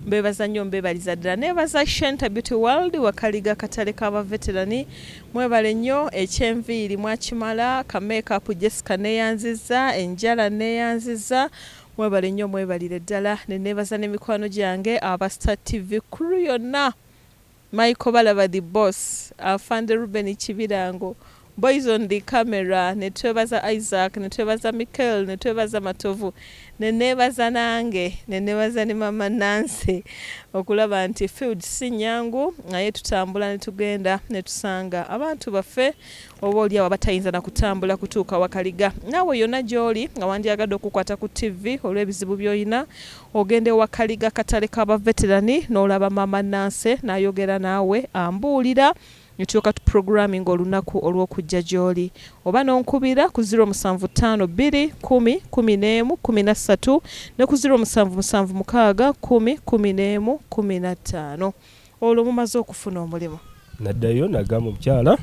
mbebaza nnyo mbebaliza ddala nebaza Shenta Beauty World wakaliga katale k'abaveterani mwebale nnyo ekyenviiri mwakimala ka makeup Jessica neyanziza enjala neyanziza mwebale nnyo mwebalire ddala nebaza n'emikwano gyange aba Star TV crew yonna Michael Balaba the boss, Afande Ruben Chibirango, boys on the camera, netwebaza Isaac, netwebaza Michael, netwebaza Matovu, nenebaza nange, nenebaza ne mama Nancy, okulaba nti field sinyangu, naye tutambula netugenda netusanga abantu baffe oba oli abatayinza na kutambula kutuuka wakaliga. Nawe yonna gy'oli nga wandyagadde okukwata ku TV olw'ebizibu by'olina ogende wakaliga katale k'abaveterani n'olaba mama Nancy n'ayogera naawe ambuulira nituuka tu programming olunaku olw'okujja gy'oli oba n'onkubira ku 0772101113 ne ku 0776101115 olwo mumaze okufuna omulimu. Naddayo nagamba omukyala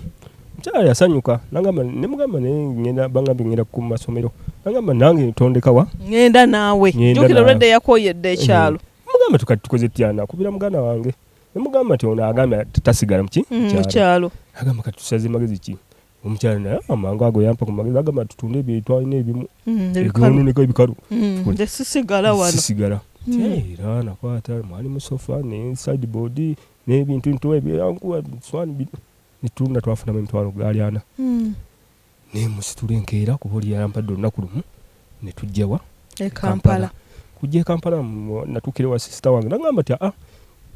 yasanyuka nagamba nemugamba ngenda bangambe ngenda ku masomero nagamba nange ntondekawa ngenda naawe jukira olwadde yakoyedde ekyalo mugamba tukati tukoze tyana kubira muganda wange nemugamba nti ono agamba tasigala mukyalo agamba kati tusaze magezi ki omukyala naye amangu ago yampa ku magezi agamba tutunde ebyetwalina ebimu ebikalu ebikalu sisigala wano sisigala era nakwata mwali mu sofa ne sideboard n'ebintu nto ebyankuwa swani nitunda twafunamu emitwalo gali ana ne musitule enkeera kuba oli yampadde olunaku lumu ne tujjawa Kampala kujja Kampala natukire wa sister wange nagamba ti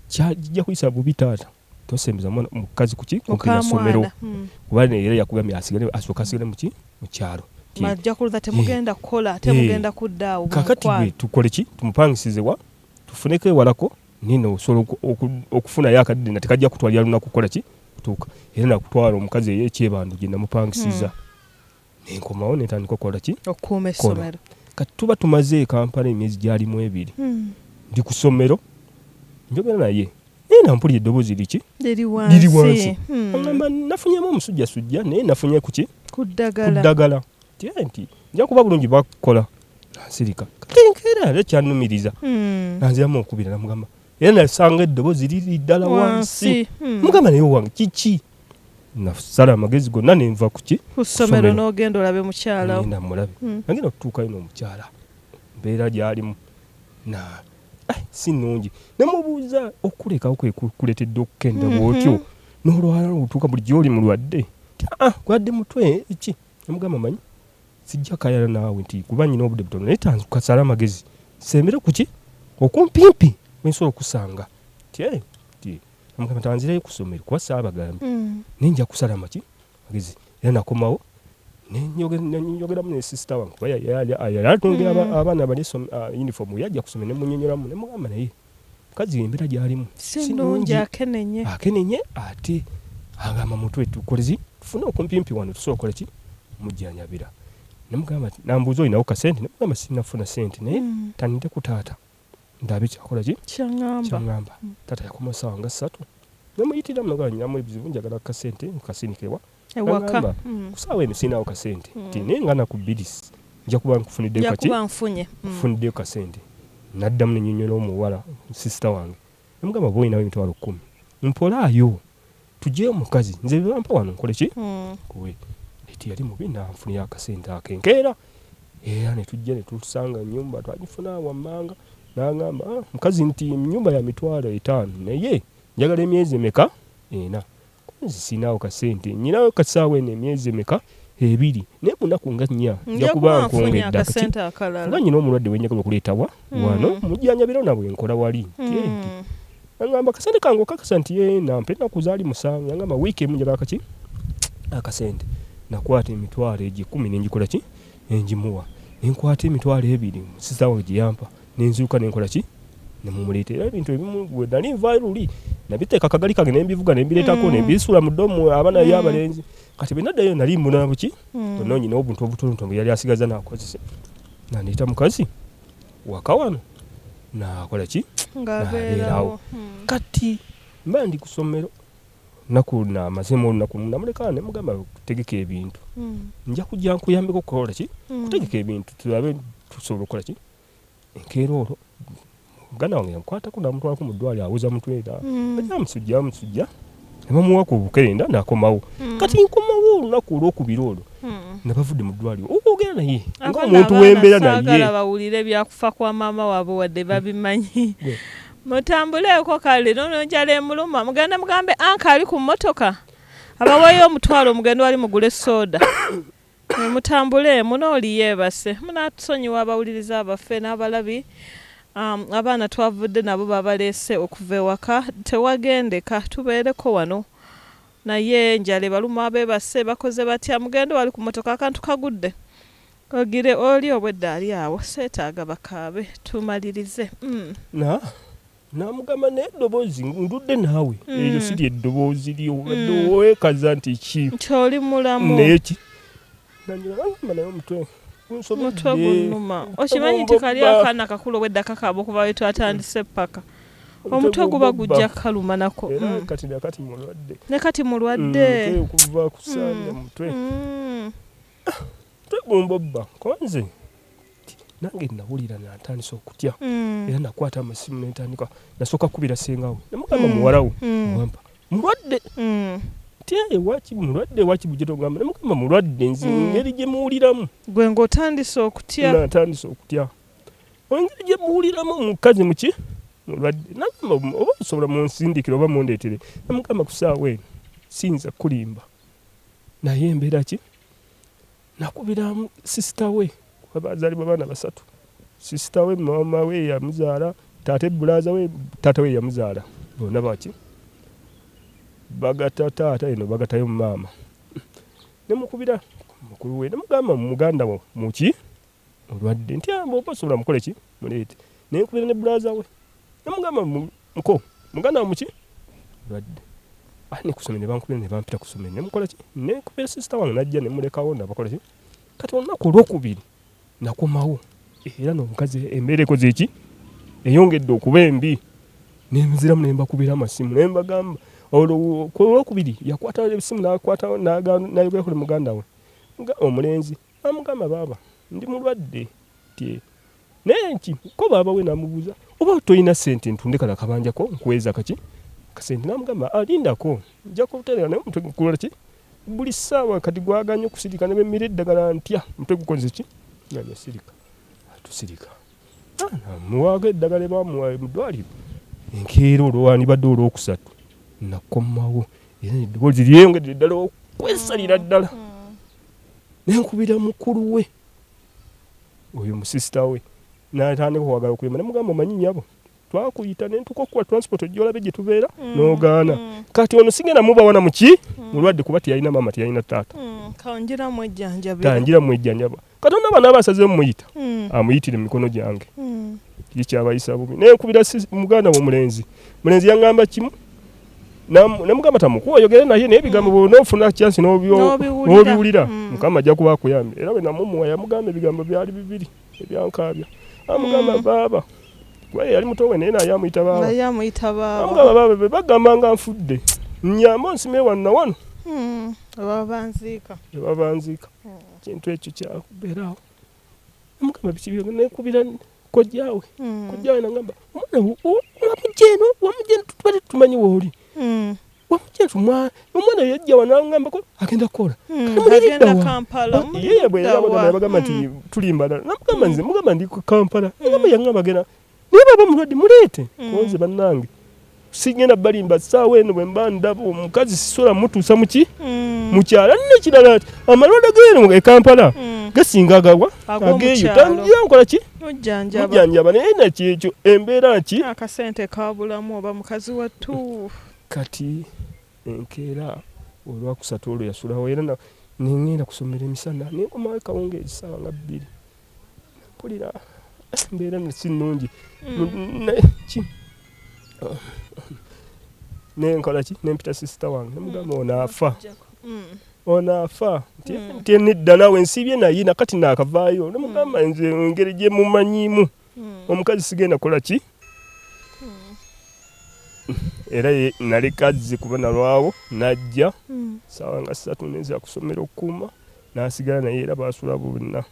kijja kuyisa bubi taata tosembeza mwana mukazi kuki kumpina somero kuba ne era yakugambye asigale asooka asigale mu kyalo majja kuluza temugenda kola temugenda kuddaawo kakati tukole ki tumupangisizewa tufuneke walako nino solo okufuna yakadde na tekajja kutwalira lunaku kukola ki kutuuka era nakutwala omukazi ey'ekyebandu gye namupangisiza nenkomawo netandika okukola ki okuuma essomero kati tuba tumaze Kampala emyezi gyalimu 2 ndi ku ssomero njogera naye nampulira eddoboozi liki liri wansi ngamba nafunyemu omusujjasujja naye nafunye kuki kuddagala nti nja kuba bulungi bakukola nasirika katenkeera lekyannumiriza nanziramu okubira namugamba era nasanga eddoboozi liri ddala wansi mugamba naye wange kiki nasala amagezi gonna nenva kuki ku ssomero n'ogenda olabe mukyala namulabe nagenda okutuukayo n'omukyala mbeera gyalimu si nnungi nemubuuza okulekawo kwekuletedde okukenda bwotyo n'olwala otuuka buli gy'oli mulwadde gwadde mutwe eki namugamba manyi sijja kayala naawe nti kuba nyina obudde butono naye kasala amagezi sembere kuki okumpimpi wensobola okusanga namugamba tanzireyo ku ssomero kuba saabagambye nenja kusala maki magezi era nakomawo nenjogeramu ne sister wange kuba yali atungera abaana bali uniform yajja kusomera nemunyonyoramu nemugamba naye mukazi embeera gyalimu sinungi akenenye ate agamba mutwe tukolezi tufune okumpimpi wano tusobola okukola ki mujjanjabira nemugamba nambuuza olinawo kasente nemugamba sinafuna sente naye tanide ku taata ndabe kyakola ki kyaŋŋamba taata yakoma ssaawa nga 3 nemuyitira munagala nyinamu ebizibu njagala kasente nkasinikirwa ewaka kusaawa eno sinaawo kasente ti naye nga nakubirisi nja kuba nkufuniddeyo kaki nfuniddeyo kasente naddamu nenyonyola omuwala sister wange nemugamba boolinawo emitwalo 10 mpolaayo tujjeyo omukazi nze bampa wano nkole ki kuwe eti yali mubi nanfunira akasente akenkeera era netujja netusanga ennyumba twagifuna wammanga nagamba mukazi nti ennyumba ya mitwalo 5 naye njagala emyezi emeka 4 sinaawo kasente nyinawo kasaawa eno emyezi emeka 2 naye munaku nga 4 nja kuba nkongedda kuba nyina omulwadde wenjagala okuleetawa wano mujjanjabiro nabwe nkola wali nagamba kasente kange okakasa nti nampe naku zaali 7 nagamba wiiki emu njagala kaki akasente nakwata emitwalo egi 10 nenjikola ki enjimuwa nenkwata emitwalo 2 sista we giyampa nenzuka nenkola ki nemumuleetera ebintu ebimu bwe nali nva luli nabiteeka akagali kange nembivuga nembireetako nembisula mu ddomu abaana y'abalenzi kati bwe naddayo nali mbuna buki tononyina obuntu obutonotono yali asigaza nakozese nandeeta mukazi waka wano nakola ki ngabeerawo kati mba ndi ku ssomero naku namazemu olunaku namuleka nemugamba kutegeka ebintu nja kujja nkuyambeko okukola ki kutegeka ebintu tulabe tusobola okukola ki enkeera olwo muganda wange yankwatako namutwalako mu ddwaliro awuza mutwe era amusujja nebamuwako obukerenda nakomawo kati nkomawo olunaku olwokubiri olwo nabavudde mu ddwaliro okwogera naye ng'omuntu w'embeera naye bawulire byakufa kwa maama waabwe wadde babimanyi mutambuleeko kale nononjala emuluma mugenda mugambe anka ali ku mmotoka abawayo omutwalo mugenda wali mugule soda mutambule munooli yeebase munatusonyiwa abawuliriza abaffe n'abalabi abaana twavudde nabo babaleese okuva ewaka tewagendeka tubeereko wano naye njala baluma beebase bakoze batya mugendo wali ku mmotoka akantu kagudde ogire oli obwedda ali awo seetaaga bakaabe tumalirize namugamba n'eddoboozi ndudde naawe eyo siri eddoboozi lyo weekaza nti ki kyoli mulamu naye ki nagamba naye omutwe gunuma okimanyi nti kali akaana kakulu obwedda kakaaba okuba wetwatandise paka omutwe guba gujja kaluma nako ne kati mulwadde okuva kusaanya mutwe tegumbobba konze nange nawulira natandisa okutya era nakwata amasimu nentandika nasooka kubira sengawe namugamba muwalawo wampa mulwadde tyaye waki mulwadde waki bujjetogamba namugamba mulwadde nzi ngeri gye muwuliramu gwe ng'otandisa okutya natandisa okutya engeri gye muwuliramu mukazi muki mulwadde nagamba oba osobola munsindikira oba mundeetere namugamba ku ssaawa eno siyinza kulimba naye embeera ki nakubira sisita we abazaalibwa baana 3 sisita we mama we yamuzaala taata ebbulaaza we taata we yamuzaala bonna baki bagata taata eno bagatayo maama nemukubira mukulu we nemugamba muganda wo muki olwadde nti oba osobola mukole ki muleete nenkubira ne bbulaaza we nemugamba muko muganda wo muki olwadde ne kusomera ne bankubira ne bampita kusomera nemukola ki nekubira sisita wange najja nemulekawo nabakola ki kati olunaku olwokubiri nakomawo era n'omukazi embeera ekoze eki eyongedde okuba embi nenziramu nembakubira amasimu nembagamba olwokubiri yakwata esimu nayogera kuli muganda we omulenzi amugamba baaba ndi mulwadde naye nki ko baaba we namubuuza oba tolina sente ntundekala kabanjako nkuweza kaki kasente namugamba alindako nja kuterera naye omutwe gukola ki buli ssaawa kati gwaganya okusirika ne bemmira eddagala ntya omutwe gukoze ki nanyasirika atusirika muwaaga eddagala bamuwa mu ddwaliro enkeera olwandibadde olwokusatu nakomawo era eddoboozi lyeyongedde ddala okwesalira ddala nenkubira mukulu we oyo musisita we natandika okwagala okulema nemugamba omanyi nyabo twakuyita nentuka okuwa transport ojja olabe gye tubeera n'ogaana kati ono sigenda mubawana muki mulwadde kuba tiyalina maama tiyalina taata tangira mwejjanjaba katonda bana abasazeyo muyita amuyitire mu mikono gyange kikyabayisa bubi nenkubira muganda wo mulenzi yaŋŋamba kimu nemugamba tamukuwa oyogere naye naye ebigambo bw'onoofuna chansi n'obiwulira mukama ajja kuba akuyambye era bwe namumuwa yamugamba ebigambo byali 2 ebyankaabya amugamba baaba kuba yali muto we naye naye amuyita baaba amugamba baaba be bagamba nga nfudde nnyamba onsime wano na wano ebabanziika kintu ekyo kyakubeerawo amugamba biki byogera nekubira kojjaawe nagamba omwana wamugyeeno tubadde tumanyi wooli wamugyeeno omwana yajja wanangambako agenda kukola yeye bwe yabagamba nti tulimbana namugamba nze mugamba ndi Kampala agamba yangamba genda naye baba mulwadde muleete konze bannange sigenda balimba ssaawa eno bwe mba ndaba omukazi sisobola mutuusa muki mukyala nekirala amalwaliro g'eno e Kampala gasinga agawa ageeyo tangira nkola ki mujjanjaba naye nakyekyo embeera ki akasente kabulamu oba mukazi wattu kati enkeera olwakusatu olwo yasulawo era nengenda kusomera emisana nenkomawo kawungeezi ssaawa nga 2 mpulira mbeera sinungi nenkola ki nempita sisita wange nemugamba onaafa nti nedda naawe nsibye naye nakati naakavaayo nemugamba nze engeri gye mumanyiimu omukazi sigenda kola ki era naleka azze kuba nalwawo najja ssaawa nga 3 nenzira kusomera okukuuma n'asigala naye era baasula bonna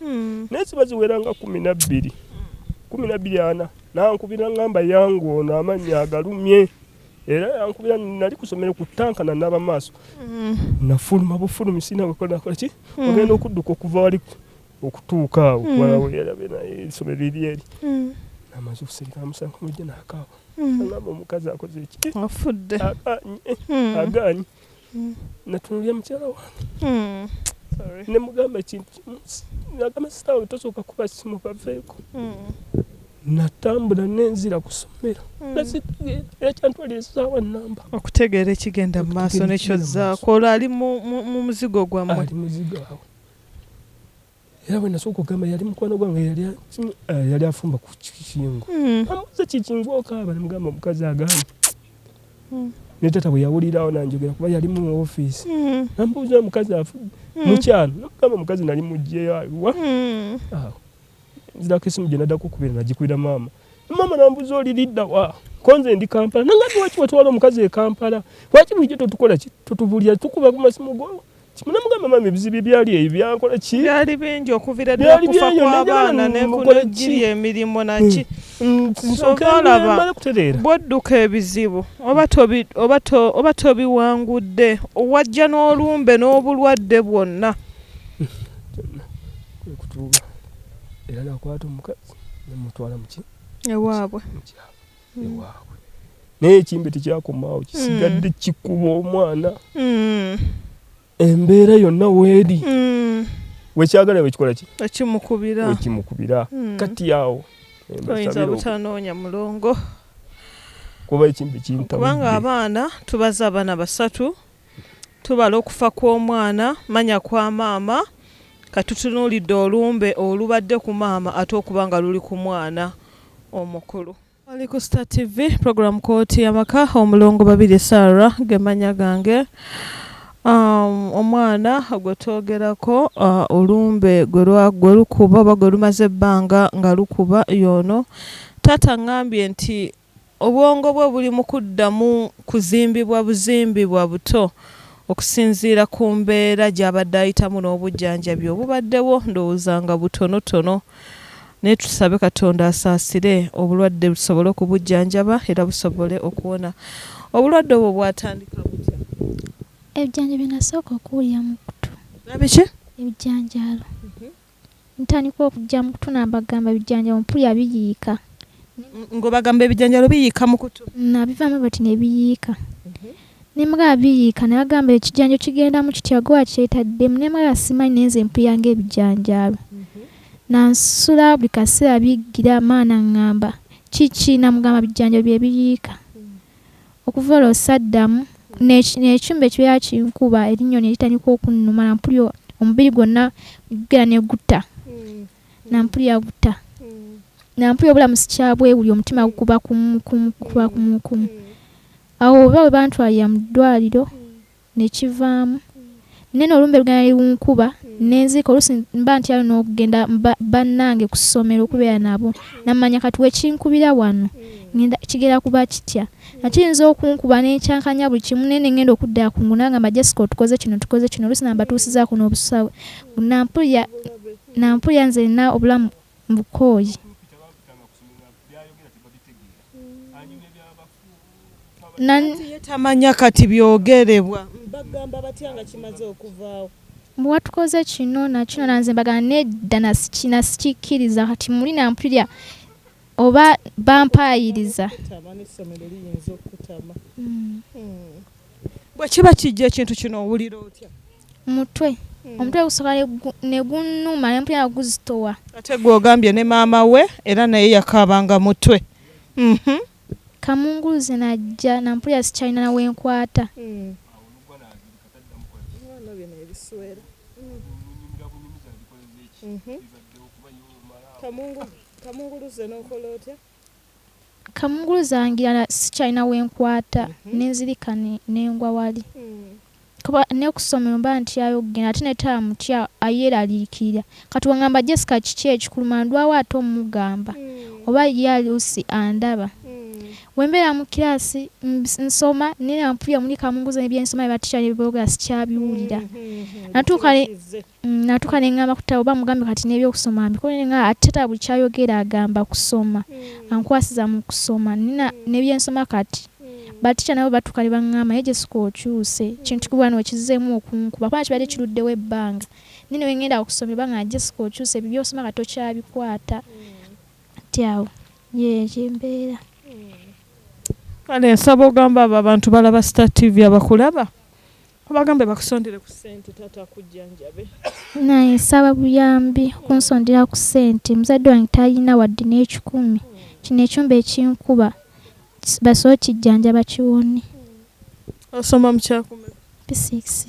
naye ziba ziwera nga 12 ana nankubira ngamba yangu ono amannya agalumye era yankubira nali kusomera ku tanka na naba maaso nafuluma bufulumi sina wekola ki ogenda okudduka okuva wali okutuuka awo kwalawe yalabe naye isomero liri eri namaze okusirika amusanga mujja n'akaawa angamba omukazi akoze ki afudde agaanyi natunulya mukyala wange nemugamba ekintu nagamba sitawe tosooka kuba simu baveeko natambula nenzira kusomera era kyantwalira essaawa nnamba okutegeera ekigenda mu maaso nekyozzaako olwo ali mu muzigo gwammwe ali muzigo awo era bwe nasooka okugamba yali mukwano gwange yali afumba ku kikingo amuze kikingo okaaba nemugamba omukazi agaanyi ne tata bwe yawulirawo nanjogera kuba yali mu ofiisi nambuuza omukazi afudde mukyalo namugamba omukazi nali mugjeyo aliwa awo nzirako esimu gye naddako okubira nagikubira maama nambuuza oliridda wa konze ndi Kampala nangati waki watwala omukazi e Kampala waki bulijjo totukola ki totubulya tukuba ku masimu go namugamba maama ebizibu byali ebyo byankola ki byali bingi okuvira ddala kufa kw'abaana nekunegirya emirimu naki sobalaba bwodduka ebizibu oba tobiwangudde wajja n'olumbe n'obulwadde bwonna kutuuba era nakwata omukazi nemutwala muki ewaabwe naye ekimbe tekyakomaawo kisigadde kikuba omwana embeera yonna weeri wekyagala wekikola ki ekimukubira kati awo oyinza butanoonya mulongo kuba ekimbe kintabudde kubanga abaana tubaza abaana 3 tubala okufa kw'omwana manya kwa maama katutunuulidde olumbe olubadde ku maama ate okubanga luli ku mwana omukulu. Ali ku Star TV program kooti y'amaka omulongo 2 Sarah gemanya gange omwana gwe twogerako olumbe gwe lukuba oba gwe lumaze ebbanga nga lukuba yono taata ngambye nti obwongo bwe buli mu kuddamu kuzimbibwa buto okusinziira ku mbeera gy'abadde ayitamu n'obujjanjabi obubaddewo ndowooza nga butonotono naye tusabe Katonda asaasire obulwadde busobole okubujjanjaba era busobole okuwona. Obulwadde obwo bwatandika butya? Ebijanjaalo nasooka okuwulira mu kutu. Nabiki? Ebijanjaalo. Ntandika okujja mu kutu nambagamba ebijanjaalo mpulira biyiika. Ng'obagamba ebijanjaalo biyiika mu kutu? Nabivaamu bati ne biyiika. Nemugamba biyiika ne bagamba ekijanjaalo kigenda mu kitya gwe wakyetaddemu nemugamba simanyi nenze mpulira ng'ebijanjaalo. Nansula buli kaseera biggira maana ngamba kiki namugamba bijanjaalo bye biyiika. Okuva olwo saddamu n'ekyumba ekibeera kinkuba erinnya ne litandika okunnuma nampulira omubiri gwonna gugera ne gutta. Nampulira gutta. Nampulira obulamu sikyabwewuli omutima gukuba kumu. Awo oba bwe bantwalira mu ddwaliro ne kivaamu. Nene olumbe lugenda lunkuba nenzika oluusi mba nti n'okugenda bannange ku ssomero okubeera nabo namanya kati wekinkubira wano kigera kuba kitya nakiyinza okunkuba n'ekyankanya buli kimu nene ngenda okuddala ku nguna ngamba Jessica tukoze kino oluusi nambatuusizaako n'obusawe nampulira nze nina obulamu mbukooyi. Tamanya kati byogerebwa bagamba batya nga kimaze okuvaawo bwatukoze kino nakino nanze mbagana nedda nasikikiriza kati muli nampulira oba bampayiriza bwe kiba kijja ekintu kino owulira otya? Omutwe gusooka ne gunnuma ne mpulira guzitowa ate gw'ogambye ne maama we era naye yakaabanga mutwe. Kamunguluze najja nampulira sikyalina nawe nkwata. Kamunguluze n'okola otya? Kamunguluze angira sikyalina wenkwata nenzirika nengwa wali. Kuba ne kusomera mba ntyayo okugenda ate ne tamutya ayeraliikirira. Kati wangamba Jessica kiki ekikuluma ndwawo ate omugamba. Oba ye Lucy andaba. Wembeera mu kirasi nsoma nina mpulira muli kamunguluze n'ebyensoma byabatisha n'ebiboga sikyabiwulira. Natuuka ne ngamba kutawo oba mugambe kati n'ebyokusoma mbikole nga ate buli kyayogera agamba kusoma. Ankwasiza mu kusoma nina n'ebyensoma kati. Batisha nabo batuuka ne baŋŋamba naye Jessica okyuse kintu kikubwa n'okizeemu okunkuba kuba kibadde kiruddewo ebbanga. Nina we ngenda okusoma banga Jessica okyuse ebyo by'osoma kati okyabikwata. Ati awo kyembeera. Kale nsaba ogamba abo abantu balaba Star TV abakulaba abagambe bakusondere ku ssente taata kujjanjabe. Naye nsaba buyambi kunsondera ku ssente muzadde wange talina wadde n'ekikumi. Kino ekyumba ekinkuba basobola kijjanjaba kiwone. Osoma mu kyakume? P6.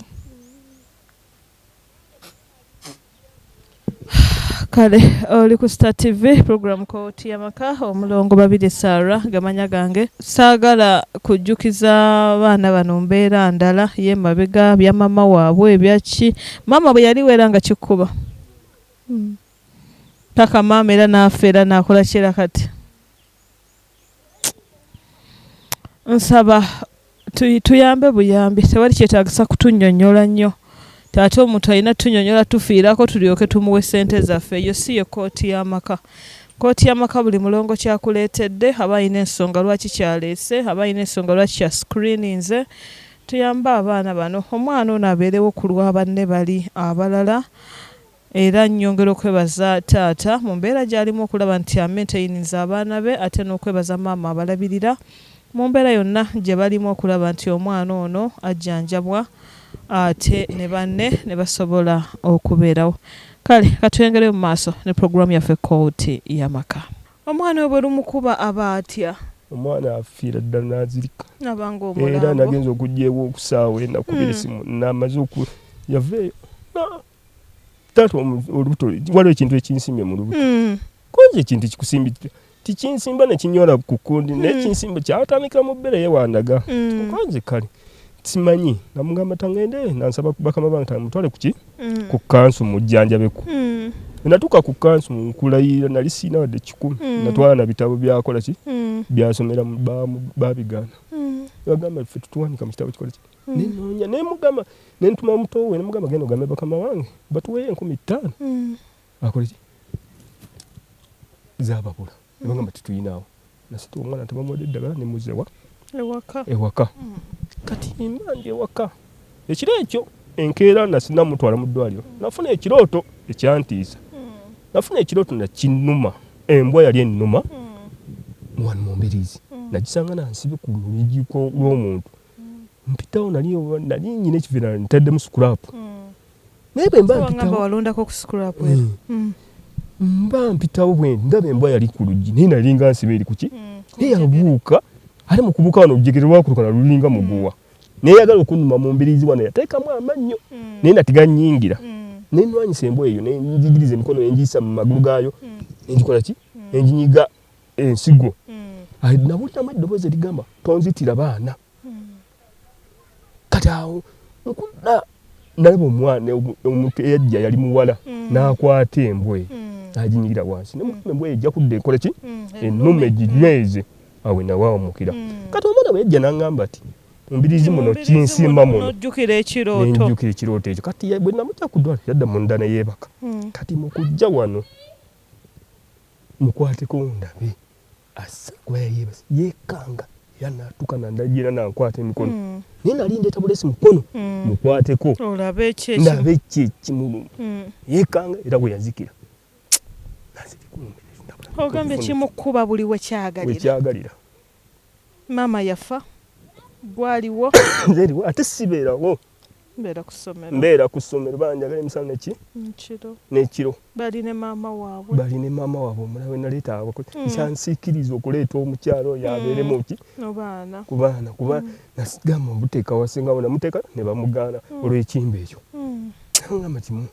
Kale oli ku Star TV program Kooti y'Amaka omulongo babiri Sarah gamanya gange. Saagala kujjukiza abaana bano mbeera ndala ye mabega bya mama waabwe ebyaki mama bwe yali wera nga kikuba. Paka mama era n'afeera n'akola kira kati. Nsaba tuyambe buyambi tewali kyetaagisa kutunnyonnyola nnyo. Taate omuntu alina tunyonyola tufiirako tulyoke tumuwe ssente zaffe. Eyo si ye Kooti y'Amaka. Kooti y'Amaka buli mulongo kyakuleetedde aba alina ensonga lwaki kyaleese aba alina ensonga lwaki kya screeninze. Tuyambe abaana bano omwana ono abeerewo ku lwa banne bali abalala era nnyongera okwebaza taata mu mbeera gy'alimu okulaba nti amaintaininze abaana be ate n'okwebaza maama abalabirira mu mbeera yonna gye balimu okulaba nti omwana ono ajjanjabwa ate ne banne ne basobola okubeerawo. Kale katwengere mu maaso ne programu yaffe Kooti y'Amaka. Omwana we bwe lumukuba aba atya? Omwana afiira ddala n'azirika. Nabanga omulambo. Era nagenza okugyewo okusaawa nakubira essimu n'amaze yaveeyo. Taata olubuto waliwo ekintu ekinsimbye mu lubuto. Konje ekintu kikusimbi tikinsimba ne kinyola ku kundi n'ekinsimba kyatandikira mu bbeere yewandaga. Konje kale. Simanyi namugamba tangende nansaba bakama bange tamutwale kuki ku kansu mujjanjabeku. Natuka ku kansu nkulayira nali sina wadde 10 natwala na bitabo byakola ki byasomera babigana. Yagamba ffe tutuwanika mu kitabo kikola ki nenonya nemugamba nentuma muto we nemugamba genda ogambe bakama wange batuweye 15. Akola ki zababula nebagamba tituyinaawo nasitu omwana tebamwedde eddagala nemuzewa ewaka. Kati mbanje ewaka ekiro ekyo enkeera nasina mutwala mu ddwaliro nafuna ekirooto ekyantiisa. Nafuna ekirooto nakinnuma embwa yali ennuma wano mu Mbiriizi nagisanga nansibe ku lugiko lw'omuntu mpitawo nali nyina ekiveera ntadde mu scrap naye bwe mba mpitawo walondako ku scrap mba mpitawo bwe ndaba embwa yali ku luggi naye nalinga nsibe eri kuki eyabuuka ali mu kubuuka wano olujegere lwakuluka nalulinga muguwa naye yagala okunnuma mu Mbiriizi wano yateekamu amannyo naye natiganyingira nenwanyisa embwa eyo nenjigiriza emikono nenjiyisa mu magulu gaayo nenjikola ki nenjinyiga ensigo. Nawuliramu eddoboozi erigamba tonzitira baana. Kati awo nkudda nalaba omwana omuntu eyajja yali muwala n'akwata embwa eyo n'aginyigira wansi nemugamba embwa eyo ejja kudda ekola ki ennume ginyweze awe nawawumukira. Kati omwana bwe yajja n'aŋŋamba ati mu Mbiriizi muno kinsimba muno n'ojjukira ekirooto. Nenjukira ekirooto ekyo kati bwe namutya ku ddwaliro yadda munda ne yeebaka. Kati mu kujja wano mukwateko ndabe assa kuba yayeebase yeekanga era n'atuuka nandagira nankwata emikono naye nali ndeeta bulesi mukono mukwateko olabe ndabe kyekimulu yeekanga era bwe yazikira ogambe kimukkuba buli wekyagalira. Maama yafa gwaliwo nzeriwo ate sibeerawo mbeera ku ssomero banjagala emisana n'ekiro bali ne maama waabwe omulawe naleeta abako kyansiikiriza okuleeta omukyalo oyo abeeremu ki ku baana kuba nasigamba mbuteeka wasingawo namuteeka ne bamugaana olw'ekimba ekyo. Ngamba kimu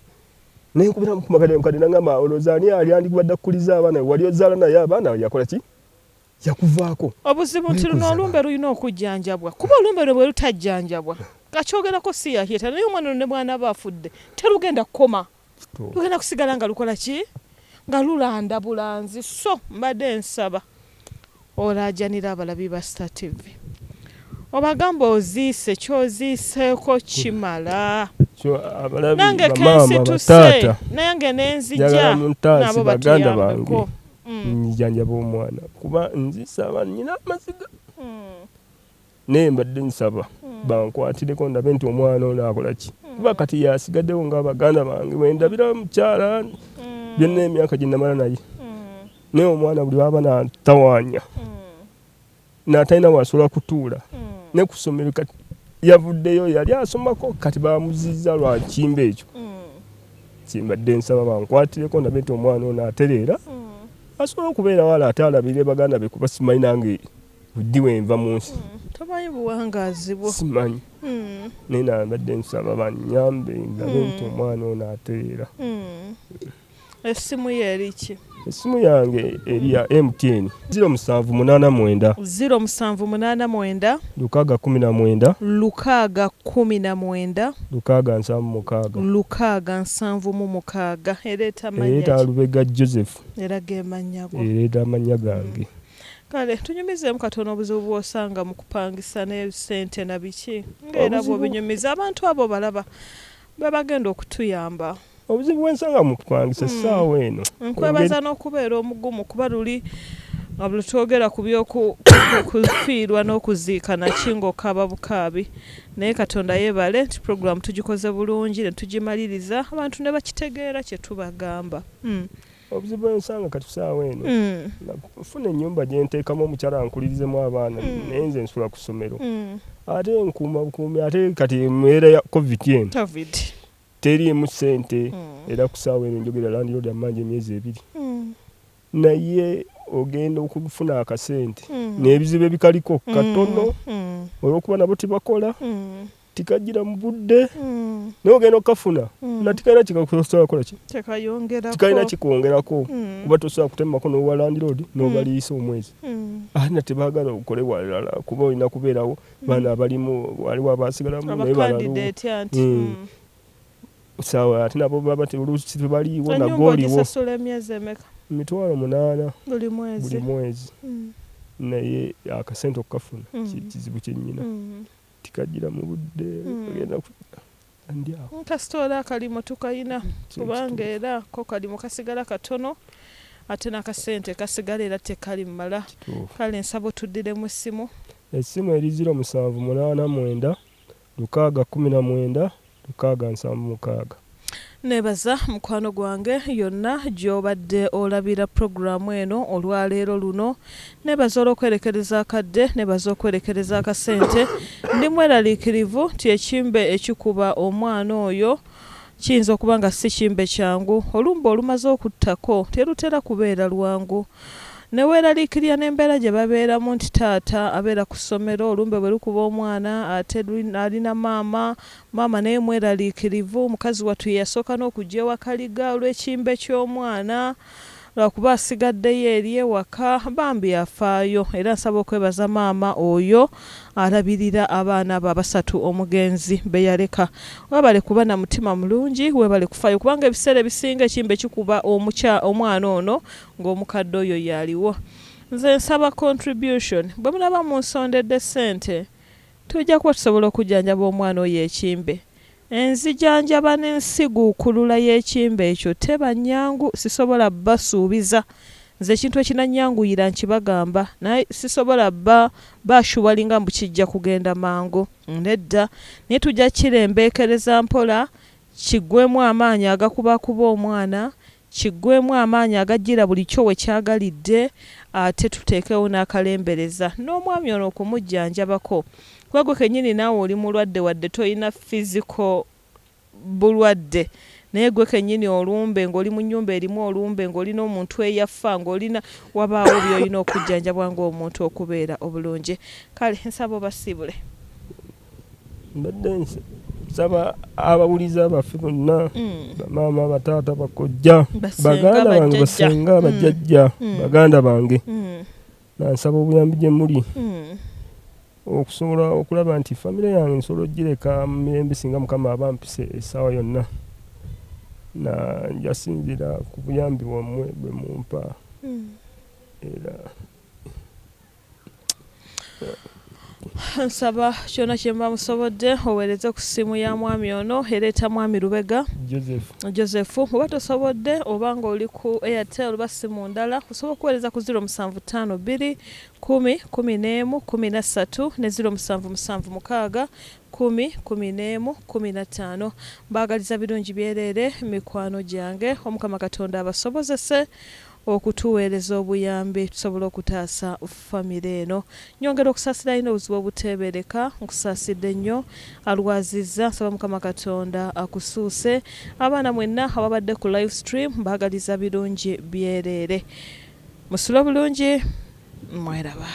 nenkubira mukumakadde mukadde nangamba olozani ali andikubadde kuliza abaana wali ozaala naye abaana yakola ki yakuvaako obuzibu nti luno olumbe lulina okujjanjabwa kuba olumbe lwe lutajjanjabwa kakyogerako si yahyeta naye omwana ne bwana bafudde terugenda kukoma lugenda kusigala nga lukola ki nga lulanda bulanzi so mbadde nsaba olaajanira abalabi ba Star TV obagamba oziise kyoziiseeko kimala nange kensi tuse nange nenzija nabo batuyambeko njanjaba omwana kuba nzisaba nnyina amaziga naye mbadde nsaba bankwatireko ndabe nti omwana ono akola ki kuba kati yasigaddewo ng'abaganda bange wendabira mukyala byonna emyaka gye namala naye naye omwana buli waba natawaanya n'atalina wasobola kutuula ne ku ssomero kati yavuddeyo yali asomako kati bamuzizza lwa kimba ekyo kimbadde nsaba bankwatireko ndabe nti omwana ono atereera asobola okubeera wala ate alabire baganda be kuba simanyi nange buddi wenva mu nsi tomanyi buwangaazi bwo simanyi naye nambadde nsaba bannyambe ndabe nti omwana ono atereera essimu ye eri ki essimu yange eri ya MTN 0789 0789 619 619 676 ereeta ereeta Lubega Joseph era ge mannya go ereeta amannya gange kale tunyumizeemu katono obuzibu bw'osanga mu kupangisa n'esente na biki ng'era bw'obinyumiza abantu abo balaba be bagenda okutuyamba obuzibu bwensanga mu kupangisa ssaawa eno nkwebaza n'okubeera omugumu kuba luli abuli twogera ku by'okufiirwa n'okuziika nakingo kaaba bukaabi naye katonda yeebale nti puroguramu tugikoze bulungi ne tugimaliriza abantu ne bakitegeera kye tubagamba obuzibu bwensanga kati ssaawa eno nfuna ennyumba gye nteekamu omukyala ankulirizemu abaana naye nze nsula ku ssomero ate nkuuma bukuumi ate kati embeera ya covid eno teriimu ssente era ku ssaawa eno njogera landiroodi amangi emyezi 2 naye ogenda okufuna akasente n'ebizibu ebikaliko katono olw'okuba nabo tebakola tikajjira mu budde naye ogenda okukafuna na tikalina kikakusobola kukola ki tikalina kikwongerako kuba tosobola kutemako n'owa landiroodi n'obaliisa omwezi ate na tebaagala okole walala kuba olina kubeerawo baana abalimu waliwo abaasigalamu naye balaluwo sawa ate nabo baba tebaliiwo nagoliwo $8,000 buli mwezi naye akasente okukafuna kizibu kyennyina tikajjira mu budde ogenda andyawo kasitoola akalimu tukayina kubanga era ko kalimu kasigala katono ate n'akasente kasigala era tekali mmala kale nsaba otuddiremu essimu eri 0789 619 676 nebaza mukwano gwange yonna gy'obadde olabira puroguramu eno olwaleero luno nebaza olw'okwerekereza akadde nebaza okwerekereza akasente ndi mweraliikirivu nti ekimbe ekikuba omwana oyo kiyinza okuba nga si kimbe kyangu olumbe olumaze okuttako terutera kubeera lwangu neweeraliikirya n'embeera gye babeeramu nti taata abeera ku ssomero olumbe bwe lukuba omwana ate alina maama naye mweraliikirivu mukazi wattu yasooka n'okujja ewakaliga olw'ekimbe ky'omwana lwakuba asigaddeyo eri ewaka bambi afaayo era nsaba okwebaza maama oyo alabirira abaana abo abasatu omugenzi be yaleka webale kuba na mutima mulungi webale kufaayo kubanga ebiseera ebisinga ekimbe kikuba omwana ono ng'omukadde oyo yaliwo nze nsaba contribution bwe mulaba munsondedde ssente tujja kuba tusobola okujjanjaba omwana oyo ekimbe enzijanjaba n'ensiguukulula y'ekimbe ekyo teba nnyangu sisobola basuubiza nze ekintu ekinannyanguyira nkibagamba naye sisobola bashuwalinga mbu kijja kugenda mangu nedda naye tujja kirembeekereza mpola kiggwemu amaanyi agakubakuba omwana kiggwemu amaanyi agajjira buli kyo we kyagalidde ate tuteekewo n'akalembereza n'omwami ono okumujjanjabako kuba gwe kennyini naawe oli mulwadde wadde toyina physical bulwadde naye gwe kennyini olumbe ng'oli mu nnyumba erimu olumbe ng'olina omuntu eyafa ng'olina wabaawo by'olina okujjanjabwa ng'omuntu okubeera obulungi kale nsaba obasiibule saba abawuliza baffe bonna bamaama bataata bakojja baganda bange basenga bajjajja baganda bange nansaba obuyambi gye muli okusobola okulaba nti famire yange nsobola ogireka mu mirembe singa mukama abampise essaawa yonna na njasinzira ku buyambi bwammwe bwe mumpa era nsaba kyona kyemba musobodde oweereze ku ssimu ya mwami ono ereeta mwami Lubega Joseph oba tosobodde oba ng'oli ku Airtel oba ssimu ndala osobola okuweereza ku 0752 10 11 13 ne 0776 10 11 15 mbaagaliza birungi byereere mikwano gyange omukama katonda abasobozese okutuweereza obuyambi tusobola okutaasa famire eno nyongera okusaasira ino obuzibu obuteebereka nkusaasidde nnyo alwazizza nsaba mukama katonda akusuuse abaana mwenna ababadde ku live stream mbaagaliza birungi byereere musula bulungi mweraba